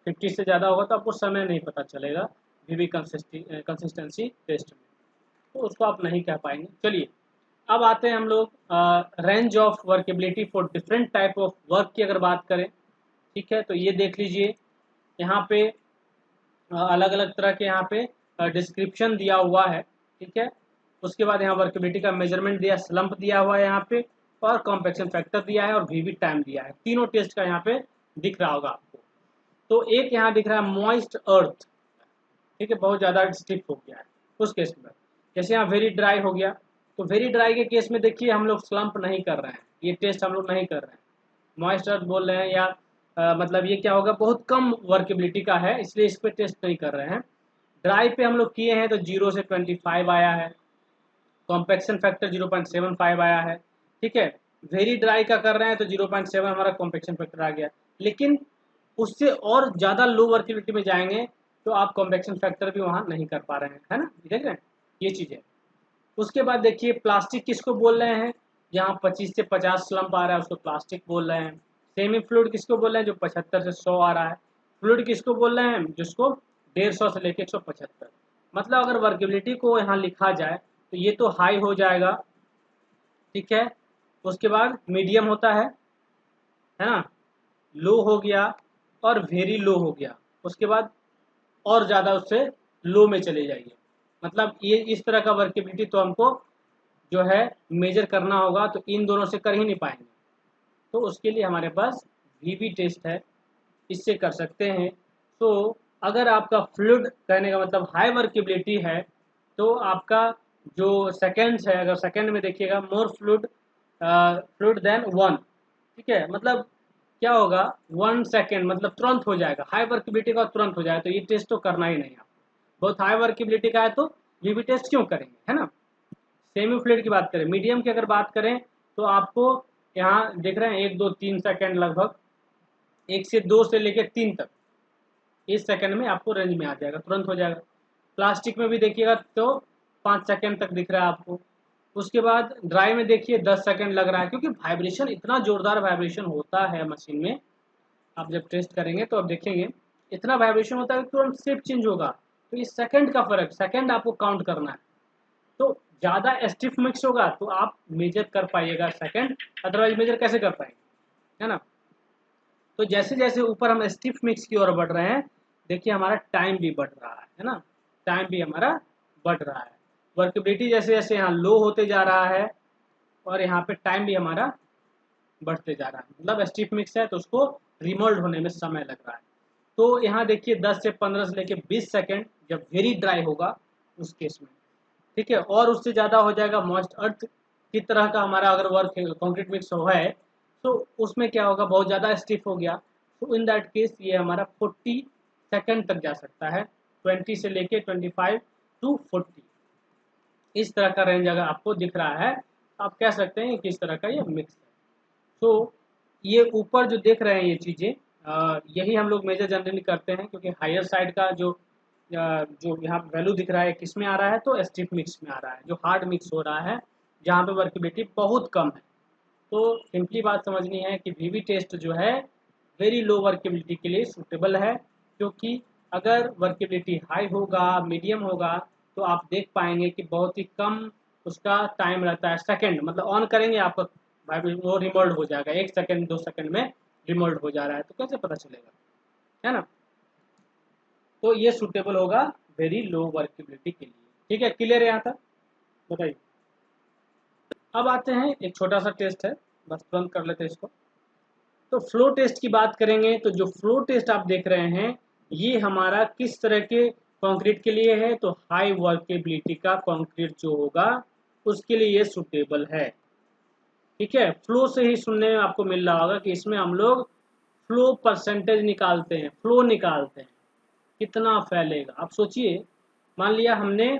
50 से ज़्यादा होगा तो आपको समय नहीं पता चलेगा वीबी कंसिस्टेंसी टेस्ट में, तो उसको आप नहीं कह पाएंगे। चलिए अब आते हैं हम लोग range of workability for different type of work की अगर बात करें। ठीक है, तो ये देख लीजिए यहाँ पे अलग अलग तरह के यहाँ पे डिस्क्रिप्शन दिया हुआ है। ठीक है, उसके बाद यहाँ वर्केबिलिटी का मेजरमेंट दिया, स्लम्प दिया हुआ है यहाँ पे, और कॉम्पैक्शन फैक्टर दिया है, और वीबी टाइम दिया है, तीनों टेस्ट का यहाँ पे दिख रहा होगा आपको। तो एक यहाँ दिख रहा है मॉइस्ट अर्थ, ठीक है, बहुत ज़्यादा स्टिफ हो गया है उस केस में। जैसे यहाँ वेरी ड्राई हो गया, तो वेरी ड्राई के केस में देखिए हम लोग स्लम्प नहीं कर रहे हैं, ये टेस्ट हम लोग नहीं कर रहे हैं, मॉइस्ट अर्थ बोल रहे हैं, या मतलब ये क्या होगा, बहुत कम वर्केबिलिटी का है इसलिए इस पर टेस्ट नहीं कर रहे हैं। ड्राई पे हम लोग किए हैं तो 0 से 25 आया है, कॉम्पैक्शन फैक्टर 0.75 आया है। ठीक है, वेरी ड्राई का कर रहे हैं तो 0.7 हमारा कॉम्पेक्शन फैक्टर आ गया। लेकिन उससे और ज़्यादा लो वर्किबिलिटी में जाएंगे तो आप कॉम्पेक्शन फैक्टर भी वहाँ नहीं कर पा रहे हैं, है ना, देख रहे हैं ये चीज़ है। उसके बाद देखिए प्लास्टिक किसको बोल रहे हैं, जहाँ 25 से 50 स्लम्प आ रहा है उसको प्लास्टिक बोल रहे हैं। सेमी फ्लूइड किसको बोल रहे हैं, जो 75 से 100 आ रहा है। फ्लूइड किसको बोल रहे हैं, जिसको 150 से लेके 175। मतलब अगर वर्केबिलिटी को यहाँ लिखा जाए तो ये तो हाई हो जाएगा, ठीक है। उसके बाद मीडियम होता है ना, लो हो गया और वेरी लो हो गया। उसके बाद और ज़्यादा उससे लो में चले जाइए। मतलब ये इस तरह का वर्केबिलिटी तो हमको जो है मेजर करना होगा, तो इन दोनों से कर ही नहीं पाएंगे। तो उसके लिए हमारे पास वीबी टेस्ट है, इससे कर सकते हैं। तो अगर आपका फ्लूइड कहने का मतलब हाई वर्केबिलिटी है तो आपका जो सेकेंड्स है, अगर सेकेंड में देखिएगा मोर फ्लूइड देन 1, ठीक है। मतलब क्या होगा 1 सेकेंड मतलब तुरंत हो जाएगा, हाई वर्केबिलिटी का तुरंत हो जाएगा, तो ये टेस्ट तो करना ही नहीं आपको। बहुत हाई वर्केबिलिटी का है तो वीबी टेस्ट क्यों करेंगे, है ना। सेमी फ्लूइड की बात करें, मीडियम की अगर बात करें तो आपको यहाँ देख रहे हैं 1 2 3 सेकेंड, लगभग 1 से 2 से लेकर 3 तक इस सेकंड में आपको रेंज में आ जाएगा, तुरंत हो जाएगा। प्लास्टिक में भी देखिएगा तो 5 सेकंड तक दिख रहा है आपको। उसके बाद ड्राई में देखिए 10 सेकंड लग रहा है, क्योंकि वाइब्रेशन इतना जोरदार वाइब्रेशन होता है मशीन में। आप जब टेस्ट करेंगे तो आप देखेंगे इतना वाइब्रेशन होता है कि तुरंत शेप चेंज होगा। तो ये सेकंड का फर्क, सेकंड आपको काउंट करना है। तो ज़्यादा स्टिफ मिक्स होगा तो आप मेजर कर पाइएगा सेकंड, अदरवाइज मेजर कैसे कर पाएंगे, है ना। तो जैसे जैसे ऊपर हम स्टिफ मिक्स की ओर बढ़ रहे हैं, देखिए हमारा टाइम भी बढ़ रहा है ना, टाइम भी हमारा बढ़ रहा है। वर्केबिलिटी जैसे जैसे यहाँ लो होते जा रहा है और यहाँ पे टाइम भी हमारा बढ़ते जा रहा है। मतलब स्टिफ मिक्स है तो उसको रिमोल्ड होने में समय लग रहा है। तो यहाँ देखिए 10 से 15 से लेके 20 सेकेंड जब वेरी ड्राई होगा उस केस में, ठीक है। और उससे ज़्यादा हो जाएगा मॉइस्ट अर्थ की तरह का हमारा अगर वर्क कंक्रीट मिक्स हो है तो उसमें क्या होगा, बहुत ज़्यादा स्टिफ हो गया। तो इन दैट केस ये हमारा 40 सेकंड तक जा सकता है, 20 से लेके 25 टू 40 इस तरह का रेंज अगर आपको दिख रहा है आप कह सकते हैं कि इस तरह का ये मिक्स है। तो ये ऊपर जो देख रहे हैं ये चीज़ें, यही हम लोग मेजर जनरली करते हैं, क्योंकि हायर साइड का जो यहाँ वैल्यू दिख रहा है किस में आ रहा है, तो स्टिफ मिक्स में आ रहा है, जो हार्ड मिक्स हो रहा है जहाँ पे वर्केबिलिटी बहुत कम है। तो सिंपली बात समझनी है कि वीबी टेस्ट जो है वेरी लो वर्केबिलिटी के लिए सूटेबल है, क्योंकि अगर वर्केबिलिटी हाई होगा, मीडियम होगा, तो आप देख पाएंगे कि बहुत ही कम उसका टाइम रहता है। सेकंड मतलब ऑन करेंगे आपका वो रिमोल्ड हो जाएगा, 1 सेकंड 2 सेकंड में रिमोल्ड हो जा रहा है, तो कैसे पता चलेगा, है ना। तो ये सूटेबल होगा वेरी लो वर्केबिलिटी के लिए, ठीक है। क्लियर है यहाँ तक, बताइए। अब आते हैं एक छोटा सा टेस्ट है, बस तुरंत कर लेते हैं इसको। तो फ्लो टेस्ट की बात करेंगे तो जो फ्लो टेस्ट आप देख रहे हैं ये हमारा किस तरह के कंक्रीट के लिए है, तो हाई वर्केबिलिटी का कंक्रीट जो होगा उसके लिए ये सूटेबल है, ठीक है। फ्लो से ही सुनने में आपको मिल रहा होगा कि इसमें हम लोग फ्लो परसेंटेज निकालते हैं, फ्लो निकालते हैं कितना फैलेगा। आप सोचिए, मान लिया हमने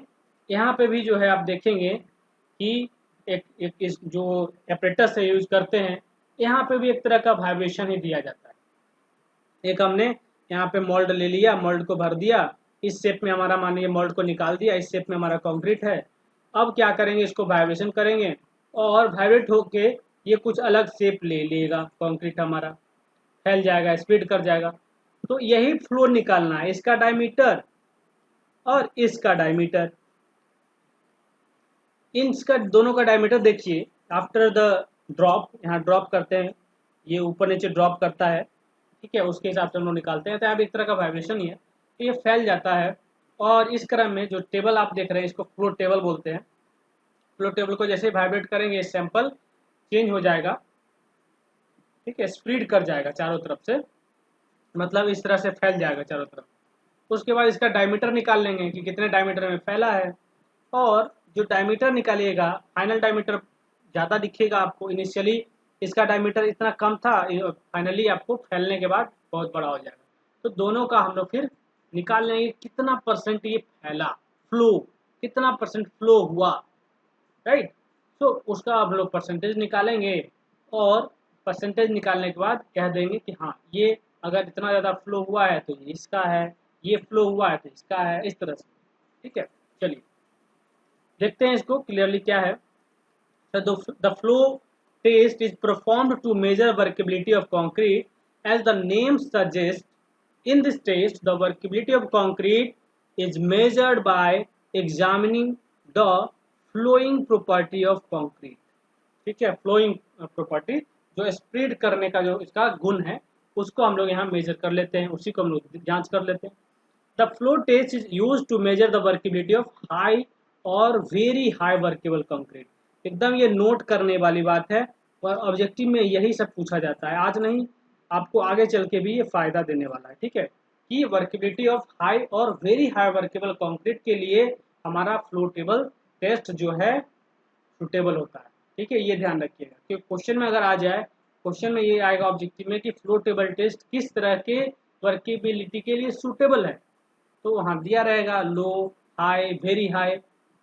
यहाँ पे भी जो है आप देखेंगे कि एक इस जो एपरेटस से यूज करते हैं, यहाँ पे भी एक तरह का वाइब्रेशन ही दिया जाता है। एक हमने यहाँ पे मोल्ड ले लिया, मोल्ड को भर दिया, इस शेप में हमारा मानिए मोल्ड को निकाल दिया, इस शेप में हमारा कंक्रीट है। अब क्या करेंगे, इसको वाइब्रेशन करेंगे और वाइब्रेट होके ये कुछ अलग शेप ले लेगा, कंक्रीट हमारा फैल जाएगा, स्प्लिट कर जाएगा। तो यही फ्लो निकालना है, इसका डायमीटर और इसका डायमीटर। इनका दोनों का डायमीटर देखिए, आफ्टर द ड्रॉप, यहाँ ड्रॉप करते हैं, ये ऊपर नीचे ड्रॉप करता है, ठीक है, उसके हिसाब से हम लोग निकालते हैं। तो अब एक तरह का वाइब्रेशन ही है, तो ये फैल जाता है। और इस क्रम में जो टेबल आप देख रहे हैं इसको फ्लो टेबल बोलते हैं। फ्लो टेबल को जैसे वाइब्रेट करेंगे सैंपल चेंज हो जाएगा, ठीक है, स्प्रेड कर जाएगा चारों तरफ से, मतलब इस तरह से फैल जाएगा चारों तरफ। उसके बाद इसका डायमीटर निकाल लेंगे कि कितने डायमीटर में फैला है, और जो डायमीटर निकालिएगा फाइनल डायमीटर ज़्यादा दिखेगा आपको। इनिशियली इसका डायमीटर इतना कम था, फाइनली आपको फैलने के बाद बहुत बड़ा हो जाएगा। तो दोनों का हम लोग फिर निकाल लेंगे कितना परसेंट ये फैला, फ्लो कितना परसेंट फ्लो हुआ, राइट। तो उसका हम लोग परसेंटेज निकालेंगे और परसेंटेज निकालने के बाद कह देंगे कि हाँ ये अगर इतना ज़्यादा फ्लो हुआ है तो ये इसका है, ये फ्लो हुआ है तो इसका है, इस तरह से। ठीक है, चलिए देखते हैं इसको क्लियरली क्या है। The flow test is performed to measure workability of concrete. As the name suggests, in this test, the workability of concrete is measured by examining the flowing property of concrete. ठीक है, flowing property जो स्प्रेड करने का जो इसका गुण है उसको हम लोग यहाँ मेजर कर लेते हैं, उसी को हम लोग जांच कर लेते हैं। The flow test is used to measure the workability of high और वेरी हाई वर्केबल कंक्रीट। एकदम ये नोट करने वाली बात है और ऑब्जेक्टिव में यही सब पूछा जाता है, आज नहीं आपको आगे चल के भी ये फायदा देने वाला है। ठीक है, कि वर्केबिलिटी ऑफ हाई और वेरी हाई वर्केबल कंक्रीट के लिए हमारा फ्लो टेबल टेस्ट जो है सुटेबल होता है। ठीक है, ये ध्यान रखिएगा कि क्वेश्चन में अगर आ जाए, क्वेश्चन में ये आएगा ऑब्जेक्टिव में कि फ्लो टेबल टेस्ट किस तरह के वर्केबिलिटी के लिए सुटेबल है, तो वहाँ दिया रहेगा लो, हाई, वेरी हाई,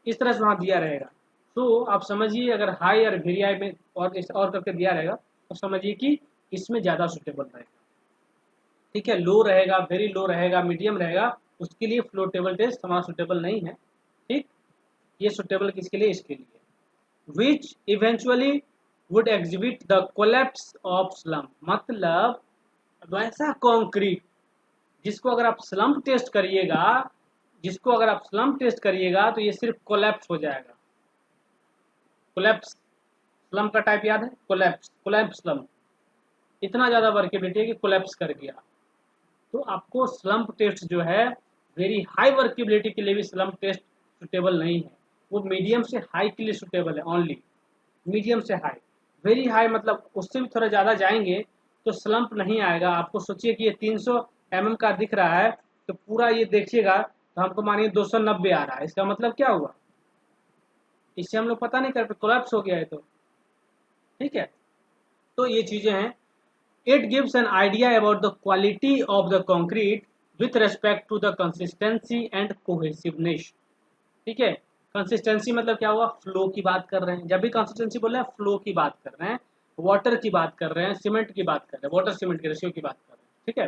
इस तरह से वहाँ दिया रहेगा। तो आप समझिए अगर हाई और वेरी हाई में और करके दिया रहेगा तो समझिए कि इसमें ज़्यादा सुटेबल रहेगा। ठीक है, लो रहेगा, वेरी लो रहेगा, मीडियम रहेगा, उसके लिए फ्लो टेबल टेस्ट हमारा सुटेबल नहीं है। ठीक, ये सुटेबल किसके लिए, इसके लिए। Which eventually would exhibit the collapse of slump, मतलब वैसा कॉन्क्रीट जिसको अगर आप स्लम्प टेस्ट करिएगा तो ये सिर्फ कोलैप्स हो जाएगा। कोलैप्स स्लम्प का टाइप याद है, कोलैप्स स्लम्प, इतना ज़्यादा वर्केबिलिटी है कि कोलैप्स कर गया। तो आपको स्लम्प टेस्ट जो है वेरी हाई वर्केबिलिटी के लिए भी स्लम्प टेस्ट सुटेबल नहीं है, वो मीडियम से हाई के लिए सुटेबल है, ओनली मीडियम से हाई। वेरी हाई मतलब उससे भी थोड़ा ज़्यादा जाएंगे तो स्लम्प नहीं आएगा। आपको सोचिए कि ये 300 mm का दिख रहा है तो पूरा ये देखिएगा तो हमको मानिए 290 आ रहा है, इसका मतलब क्या हुआ, इससे हम लोग पता नहीं कर पाते कोलैप्स हो गया है। तो ठीक है, तो ये चीज़ें हैं। It gives an idea about the quality of the concrete with respect to the consistency and cohesiveness. ठीक है, कंसिस्टेंसी मतलब क्या हुआ, फ्लो की बात कर रहे हैं, जब भी कंसिस्टेंसी बोल रहे हैं फ्लो की बात कर रहे हैं, वाटर की बात कर रहे हैं, सीमेंट की बात कर रहे हैं, वाटर सीमेंट के रेशियो की बात कर रहे हैं। ठीक है,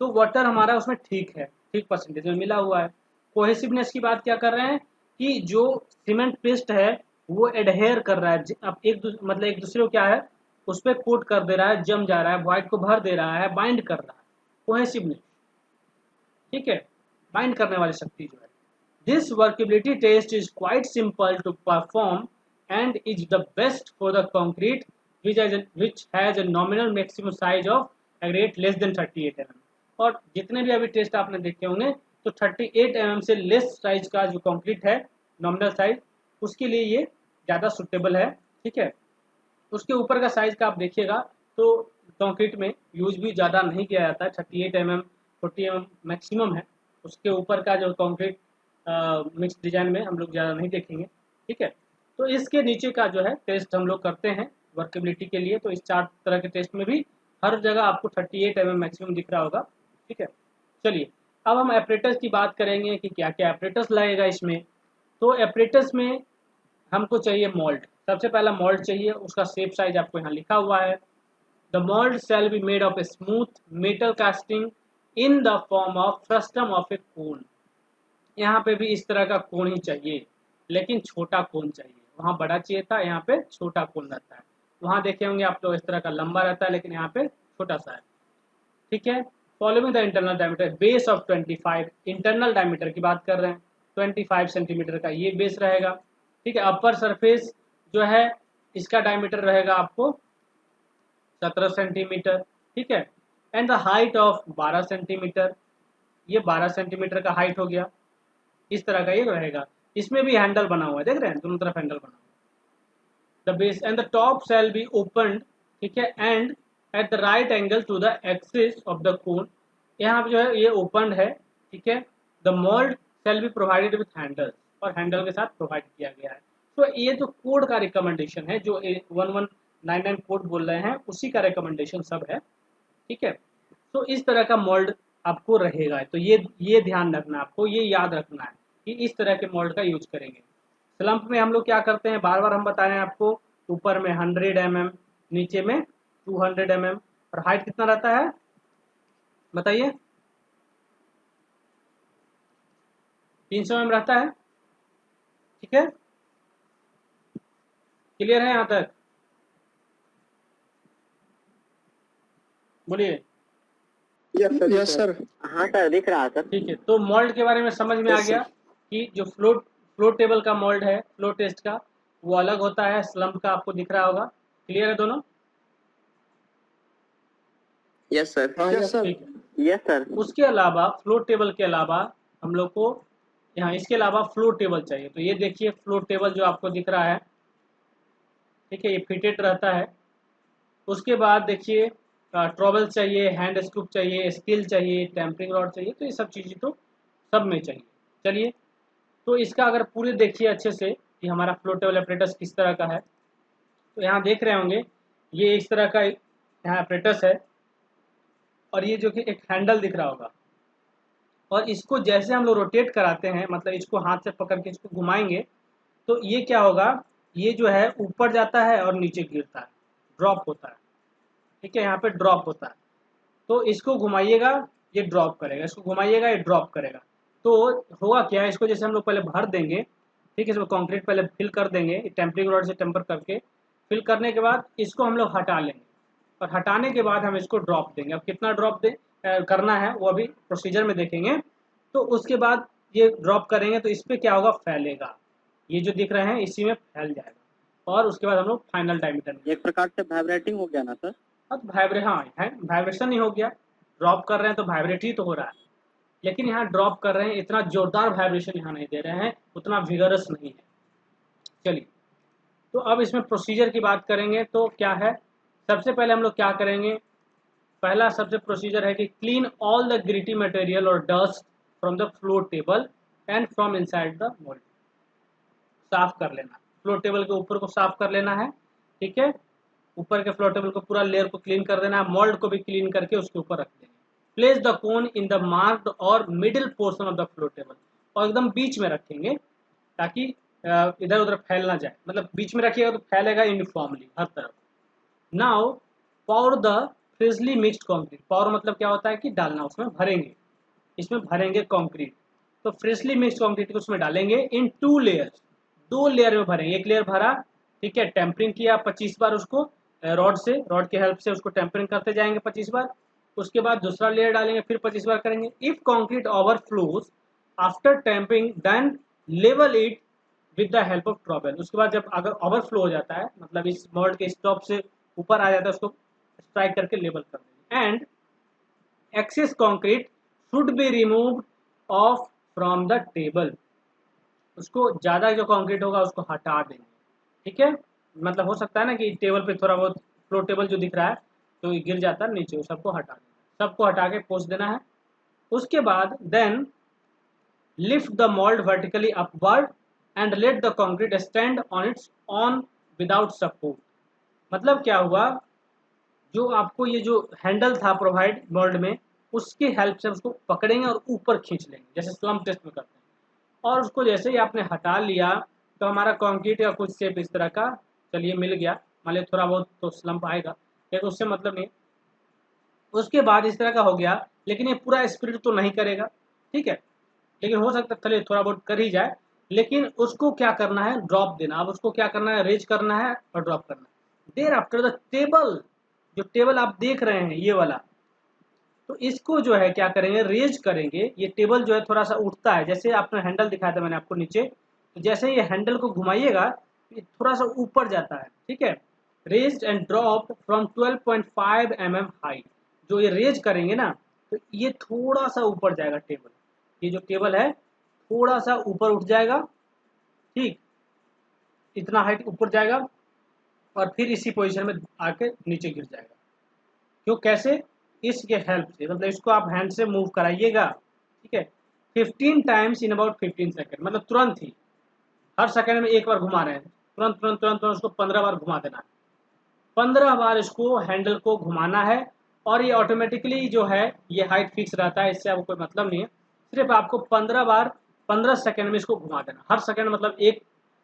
तो वाटर हमारा उसमें ठीक है, ठीक परसेंटेज में मिला हुआ है। कोहेसिवनेस की बात क्या कर रहे हैं कि जो सीमेंट पेस्ट है वो एडहेयर कर रहा है, अब मतलब एक दूसरे को क्या है उस पर कोट कर दे रहा है, जम जा रहा है, व्हाइट को भर दे रहा है, बाइंड कर रहा है, कोहेसिवनेस। ठीक है, बाइंड करने वाली शक्ति जो है। This workability test is quite simple to perform and is the best for the concrete which has a nominal maximum size of aggregate less than 38 mm। और जितने भी अभी टेस्ट आपने देखे होंगे तो 38 mm से लेस साइज का जो कंक्रीट है नॉमिनल साइज, उसके लिए ये ज़्यादा सुटेबल है। ठीक है, उसके ऊपर का साइज का आप देखिएगा तो कंक्रीट में यूज भी ज़्यादा नहीं किया जाता है, 38 mm 40 mm मैक्सिमम है, उसके ऊपर का जो कंक्रीट मिक्स डिजाइन में हम लोग ज़्यादा नहीं देखेंगे। ठीक है, तो इसके नीचे का जो है टेस्ट हम लोग करते हैं वर्केबिलिटी के लिए, तो इस 4 तरह के टेस्ट में भी हर जगह आपको 38 mm मैक्सिमम दिख रहा होगा। ठीक है, चलिए अब हम एपरेटर्स की बात करेंगे कि क्या क्या एपरेटर्स लगेगा इसमें। तो एपरेटर्स में हमको चाहिए मोल्ड, सबसे पहला मोल्ड चाहिए, उसका शेप साइज आपको यहाँ लिखा हुआ है। The mould shall be made of a smooth metal casting in the form of frustum of a cone. यहाँ पे भी इस तरह का कोन ही चाहिए, लेकिन छोटा कोन चाहिए, वहाँ बड़ा चाहिए था, यहाँ पे छोटा कोन रहता है। वहाँ देखे होंगे आप लोग इस तरह का लंबा रहता है, लेकिन यहाँ पे छोटा सा है। ठीक है, following the internal diameter base of 25, internal diameter की बात कर रहे हैं, 25 सेंटीमीटर का ये बेस रहेगा। ठीक है, अपर सरफेस जो है इसका डायमीटर रहेगा आपको 17 सेंटीमीटर। ठीक है, and the height of 12 centimetre, ये 12 सेंटीमीटर का हाइट हो गया, इस तरह का ये रहेगा। इसमें भी हैंडल बना हुआ है, देख रहे हैं दोनों तरफ हैंडल बना हुआ है। The base and the top shall be opened, ठीक है, and at the right angle to the axis of the cone। यहाँ पे जो है ये opened है। ठीक है, the mold shall be provided with handles, और हैंडल के साथ प्रोवाइड किया गया है। तो ये जो कोड का रिकमेंडेशन है, जो 1199 कोड बोल रहे हैं, उसी का रिकमेंडेशन सब है। ठीक है, तो इस तरह का मोल्ड आपको रहेगा, तो ये ध्यान रखना, आपको ये याद रखना है कि इस तरह के मोल्ड का यूज करेंगे। स्लम्प में हम लोग क्या करते हैं, बार बार हम बता रहे हैं आपको, ऊपर में 100 mm, नीचे में 200 mm, और हाइट कितना रहता है बताइए? 300 mm रहता है। ठीक है, क्लियर है यहाँ तक? बोलिए। Yes sir. हाँ सर, दिख रहा है सर। ठीक है, तो मोल्ड के बारे में समझ में आ गया कि जो फ्लो टेबल का मोल्ड है, फ्लो टेस्ट का, वो अलग होता है, स्लम्प का आपको दिख रहा होगा। क्लियर है दोनों? Yes sir. Yes sir. ठीक है। Yes sir. उसके अलावा फ्लो टेबल के अलावा हम लोग को यहाँ इसके अलावा फ्लो टेबल चाहिए। तो ये देखिए फ्लो टेबल जो आपको दिख रहा है, ठीक है, ये फिटेड रहता है। उसके बाद देखिए ट्रॉवल चाहिए, हैंड स्कूप चाहिए, स्किल चाहिए, टेम्परिंग रॉड चाहिए। तो ये सब चीज़ें तो सब में चाहिए। चलिए, तो इसका अगर पूरे देखिए अच्छे से कि हमारा फ्लो टेबल एपरेटस किस तरह का है, तो यहाँ देख रहे होंगे ये इस तरह का यहाँ एपरेटस है, और ये जो कि एक हैंडल दिख रहा होगा, और इसको जैसे हम लोग रोटेट कराते हैं, मतलब इसको हाथ से पकड़ के इसको घुमाएंगे, तो ये क्या होगा, ये जो है ऊपर जाता है और नीचे गिरता है, ड्रॉप होता है। ठीक है, यहाँ पे ड्रॉप होता है। तो इसको घुमाइएगा, ये ड्रॉप करेगा, इसको घुमाइएगा, ये ड्रॉप करेगा। तो होगा क्या, इसको जैसे हम लोग पहले भर देंगे, ठीक है, इसमें कंक्रीट पहले फिल कर देंगे टेम्परिंग रॉड से टेम्पर करके। फिल करने के बाद इसको हम लोग हटा लेंगे, और हटाने के बाद हम इसको ड्रॉप देंगे। अब कितना ड्रॉप करना है वो अभी प्रोसीजर में देखेंगे। तो उसके बाद ये ड्रॉप करेंगे तो इस पर क्या होगा, फैलेगा, ये जो दिख रहे हैं इसी में फैल जाएगा, और उसके बाद हम लोग फाइनल डायमीटर एक प्रकार से वाइब्रेटिंग हो गया ना सर? वाइब्रेशन ही हो गया। ड्रॉप कर रहे हैं तो वाइब्रेट ही तो हो रहा है, लेकिन यहाँ ड्रॉप कर रहे हैं, इतना जोरदार वाइब्रेशन यहाँ नहीं दे रहे हैं, उतना विगरस नहीं है। चलिए, तो अब इसमें प्रोसीजर की बात करेंगे तो क्या है, सबसे पहले हम लोग क्या करेंगे, पहला सबसे प्रोसीजर है कि clean all the gritty material और dust from the floor table and from inside the mould. साफ कर लेना, फ्लोर टेबल के ऊपर को साफ कर लेना है। ठीक है, ऊपर के फ्लोर टेबल को पूरा लेयर को क्लीन कर देना है, मोल्ड को भी क्लीन करके उसके ऊपर रख देंगे। Place the cone in the marked और middle portion of the floor table, और एकदम बीच में रखेंगे ताकि इधर उधर फैल ना जाए, मतलब बीच में रखिएगा तो फैलेगा यूनिफॉर्मली हर तरफ। Now power the freshly mixed concrete, power मतलब क्या होता है कि डालना, उसमें भरेंगे, इसमें भरेंगे कंक्रीट। तो फ्रेशली मिक्स्ड कंक्रीट को उसमें डालेंगे इन 2 लेयर्स, 2 लेयर में भरेंगे। एक लेयर भरा, ठीक है, टेम्परिंग किया 25 बार उसको रॉड से, रॉड के हेल्प से उसको टेम्परिंग करते जाएंगे 25 बार। उसके बाद दूसरा लेयर डालेंगे, फिर 25 बार करेंगे। If concrete overflows after tempering then level it with the help of trowel. उसके बाद जब अगर ओवरफ्लो हो जाता है, मतलब इस मोल्ड के स्टॉप से ऊपर आ जाता है, उसको स्ट्राइक करके लेवल कर देंगे। And excess concrete should be removed off from the table, उसको ज़्यादा जो कंक्रीट होगा उसको हटा देंगे। ठीक है, मतलब हो सकता है ना कि टेबल पे थोड़ा बहुत फ्लोर टेबल जो दिख रहा है तो ये गिर जाता है नीचे, वो सबको हटा देना, सबको हटा के पोंछ देना है। उसके बाद then lift the mould vertically upward and let the concrete stand on its own without support. मतलब क्या हुआ, जो आपको ये जो हैंडल था प्रोवाइड मोल्ड में, उसकी हेल्प से उसको पकड़ेंगे और ऊपर खींच लेंगे, जैसे स्लम्प टेस्ट में करते हैं। और उसको जैसे ही आपने हटा लिया तो हमारा कंक्रीट या कुछ शेप इस तरह का, चलिए मिल गया, मान लिया थोड़ा बहुत तो स्लम्प आएगा, लेकिन उससे मतलब नहीं। उसके बाद इस तरह का हो गया, लेकिन ये पूरा स्प्रिट तो नहीं करेगा, ठीक है, लेकिन हो सकता है चलिए थोड़ा बहुत कर ही जाए। लेकिन उसको क्या करना है, ड्रॉप देना। अब उसको क्या करना है, रेज करना है और ड्रॉप करना है। देयर आफ्टर द टेबल, जो टेबल आप देख रहे हैं ये वाला, तो इसको जो है क्या करेंगे, रेज करेंगे। ये टेबल जो है थोड़ा सा उठता है, जैसे आपने हैंडल दिखाया था मैंने आपको नीचे, तो जैसे ये हैंडल को घुमाइएगा ये थोड़ा सा ऊपर जाता है। ठीक है, raised and dropped from 12.5 mm height. जो ये रेज करेंगे ना तो ये थोड़ा सा ऊपर जाएगा टेबल, ये जो टेबल है थोड़ा सा ऊपर उठ जाएगा, ठीक, इतना हाइट ऊपर जाएगा, और फिर इसी पोजीशन में आके नीचे गिर जाएगा। क्यों, कैसे, इसके हेल्प से, मतलब इसको आप हैंड से मूव कराइएगा, ठीक है, 15 टाइम्स इन अबाउट 15 सेकेंड, मतलब तुरंत ही, हर सेकेंड में एक बार घुमा रहे हैं, तुरंत तुरंत तुरंत तुरंत उसको 15 बार घुमा देना है। 15 बार इसको हैंडल को घुमाना है, और ये ऑटोमेटिकली जो है ये हाइट फिक्स रहता है, इससे आपको कोई मतलब नहीं है। सिर्फ आपको 15 बार 15 सेकेंड में इसको घुमा देना, हर सेकेंड मतलब एक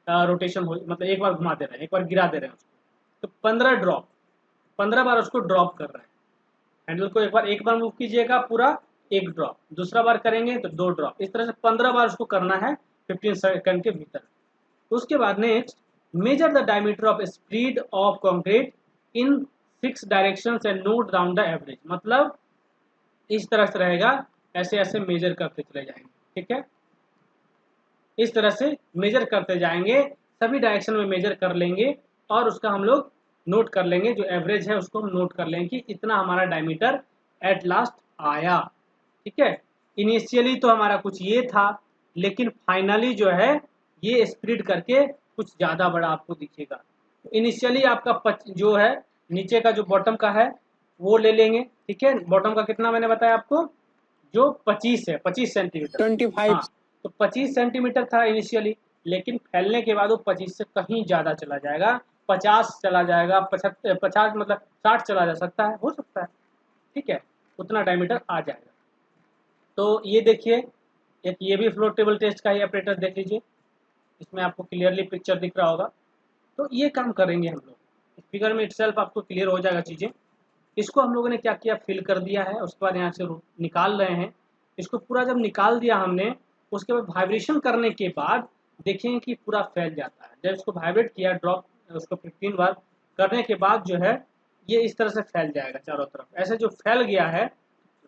रोटेशन हो, मतलब एक बार घुमा दे रहे हैं, एक बार गिरा दे रहे हैं उसको, तो 15 ड्रॉप। 15 बार उसको ड्रॉप कर रहे हैं। हैंडल को एक बार मूव कीजिएगा पूरा, एक ड्रॉप, दूसरा बार करेंगे तो 2 ड्रॉप, इस तरह से 15 बार उसको करना है 15 सेकंड के भीतर। उसके बाद next, measure the diameter of spread of concrete in 6 directions and note down the average. मतलब इस तरह से रहेगा, ऐसे ऐसे मेजर करते चले जाएंगे, ठीक है, इस तरह से मेजर करते जाएंगे, सभी डायरेक्शन में मेजर कर लेंगे और उसका हम लोग नोट कर लेंगे, जो एवरेज है उसको हम नोट कर लेंगे कि इतना हमारा डायमीटर एट लास्ट आया, ठीक है। इनिशियली तो हमारा कुछ ये था, लेकिन फाइनली जो है ये स्प्रेड करके कुछ ज़्यादा बड़ा आपको दिखेगा। इनिशियली आपका जो है नीचे का जो बॉटम का है वो ले लेंगे, ठीक है। बॉटम का कितना मैंने बताया आपको, जो 25 है, 25 सेंटीमीटर, 25। हाँ, तो 25 सेंटीमीटर था इनिशियली, लेकिन फैलने के बाद वो 25 से कहीं ज़्यादा चला जाएगा, 50 चला जाएगा, 50 मतलब 60 चला जा सकता है, हो सकता है, ठीक है, उतना डायमीटर आ जाएगा। तो ये देखिए, एक ये भी फ्लोर टेबल टेस्ट का ही ऑपरेटर देख लीजिए, इसमें आपको क्लियरली पिक्चर दिख रहा होगा। तो ये काम करेंगे हम लोग, इस फिगर में इटसेल्फ आपको क्लियर हो जाएगा चीज़ें। इसको हम लोगों ने क्या किया, फिल कर दिया है, उसके बाद यहाँ से निकाल रहे हैं। इसको पूरा जब निकाल दिया हमने, उसके बाद वाइब्रेशन करने के बाद देखें कि पूरा फैल जाता है। जब इसको वाइब्रेट किया, ड्रॉप उसको 15 बार करने के बाद जो है ये इस तरह से फैल जाएगा चारों तरफ। ऐसे जो फैल गया है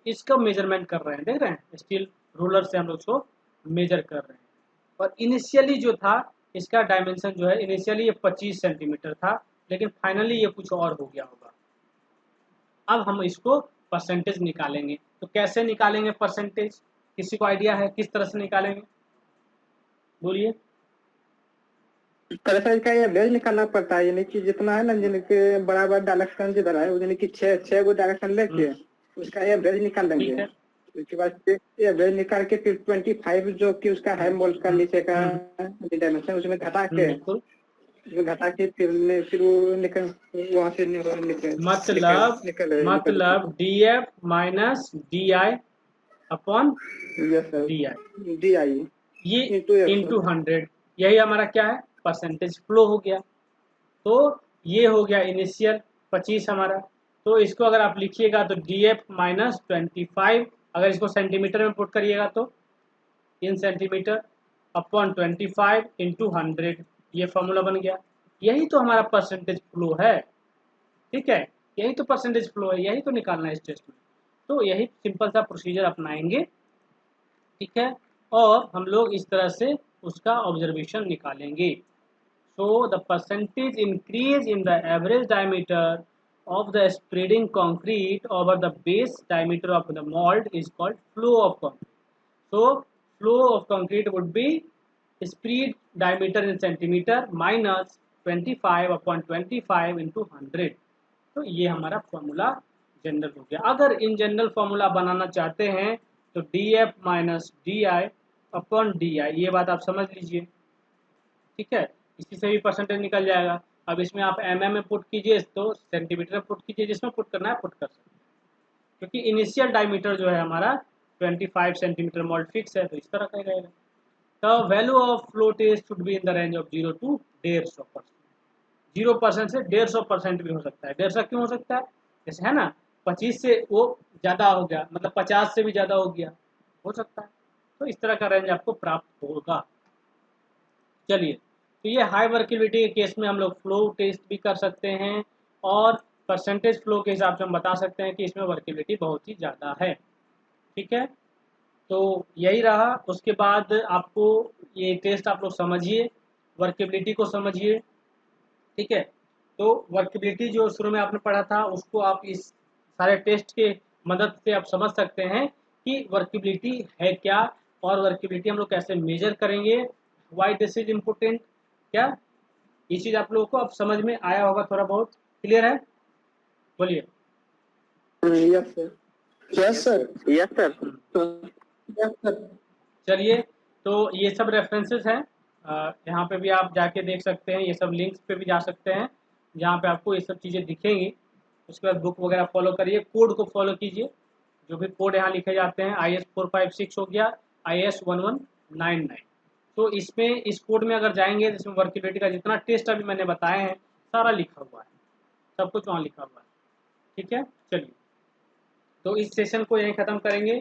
इसका मेजरमेंट कर रहे हैं, देख रहे हैं, स्टील रूलर से हम लोग इसको मेजर कर रहे हैं। और इनिशियली जो था इसका डायमेंशन जो है, इनिशियली ये 25 सेंटीमीटर था, लेकिन फाइनली ये कुछ और हो गया होगा। अब हम इसको परसेंटेज निकालेंगे। तो कैसे निकालेंगे परसेंटेज, किसी को आइडिया है किस तरह से निकालेंगे, बोलिए। परसेंटेज का एवरेज निकालना पड़ता है, यानी कि जितना है ना, यानी कि बराबर डायरेक्शन जिधर है, यानी कि 6 गो डायरेक्शन लेके उसका एवरेज निकाल लेंगे। उसके बाद एवरेज निकाल के फिर 25 जो कि उसका है मोल्ड का नीचे का डायमेंशन, उसमें घटा के फिर वो निकल वहाँ से निकल मतलब DF minus DI upon DI ये इंटू 100, यही हमारा क्या है, परसेंटेज फ्लो हो गया। तो ये हो गया इनिशियल 25 हमारा। तो इसको अगर आप लिखिएगा तो DF माइनस 25, अगर इसको सेंटीमीटर में पुट करिएगा तो इन सेंटीमीटर अपॉन 25 इंटू 100, ये फॉर्मूला बन गया। यही तो हमारा परसेंटेज फ्लो है, ठीक है, यही तो परसेंटेज फ्लो है, यही तो निकालना है इस टेस्ट में। तो यही सिंपल सा प्रोसीजर अपनाएंगे, ठीक है, और हम लोग इस तरह से उसका ऑब्जर्वेशन निकालेंगे। So the percentage increase in the average diameter of the spreading concrete over the base diameter of the mold is called flow of concrete. So flow of concrete would be spread diameter in centimeter minus 25 upon 25 into 100. तो ये हमारा फॉर्मूला जनरल हो गया। अगर इन जनरल फॉर्मूला बनाना चाहते हैं तो DF minus DI upon DI, ये बात आप समझ लीजिए, ठीक है, इसी से भी परसेंटेज निकल जाएगा। अब इसमें आप mm में पुट कीजिए तो सेंटीमीटर में पुट कीजिए, जिसमें पुट करना है पुट कर सकते हैं, क्योंकि इनिशियल डायमीटर जो है हमारा 25 सेंटीमीटर मोल्ड फिक्स है, तो इस तरह का ही रहेगा। तो value of flow test should be in the range of 0 to 150%। 0% से 150% भी हो सकता है। 150 क्यों हो सकता है, जैसे है ना 25 से वो ज़्यादा हो गया, मतलब 50 से भी ज़्यादा हो गया, हो सकता है। तो इस तरह का रेंज आपको प्राप्त होगा। चलिए, तो ये हाई वर्किबिलिटी के केस में हम लोग फ्लो टेस्ट भी कर सकते हैं, और परसेंटेज फ्लो के हिसाब से हम बता सकते हैं कि इसमें वर्किबिलिटी बहुत ही ज़्यादा है, ठीक है। तो यही रहा। उसके बाद आपको ये टेस्ट आप लोग समझिए, वर्किबिलिटी को समझिए, ठीक है। तो वर्किबिलिटी जो शुरू में आपने पढ़ा था उसको आप इस सारे टेस्ट के मदद से आप समझ सकते हैं कि वर्किबिलिटी है क्या, और वर्किबिलिटी हम लोग कैसे मेजर करेंगे, व्हाई दिस इज इम्पोर्टेंट, क्या ये चीज़ आप लोगों को अब समझ में आया होगा, थोड़ा बहुत क्लियर है, बोलिए। Yes sir, yes sir, yes sir, yes sir. चलिए, तो ये सब रेफरेंसेस हैं, यहाँ पे भी आप जाके देख सकते हैं, ये सब लिंक्स पे भी जा सकते हैं जहाँ पे आपको ये सब चीज़ें दिखेंगी। उसके बाद बुक वगैरह फॉलो करिए, कोड को फॉलो कीजिए, जो भी कोड यहाँ लिखे जाते हैं, IS 456 हो गया, IS 1199। तो इसमें इस कोड में अगर जाएंगे तो इसमें वर्किबिलिटी का जितना टेस्ट अभी मैंने बताए हैं सारा लिखा हुआ है, सब कुछ वहाँ लिखा हुआ है। ठीक है, चलिए तो इस सेशन को यहीं ख़त्म करेंगे।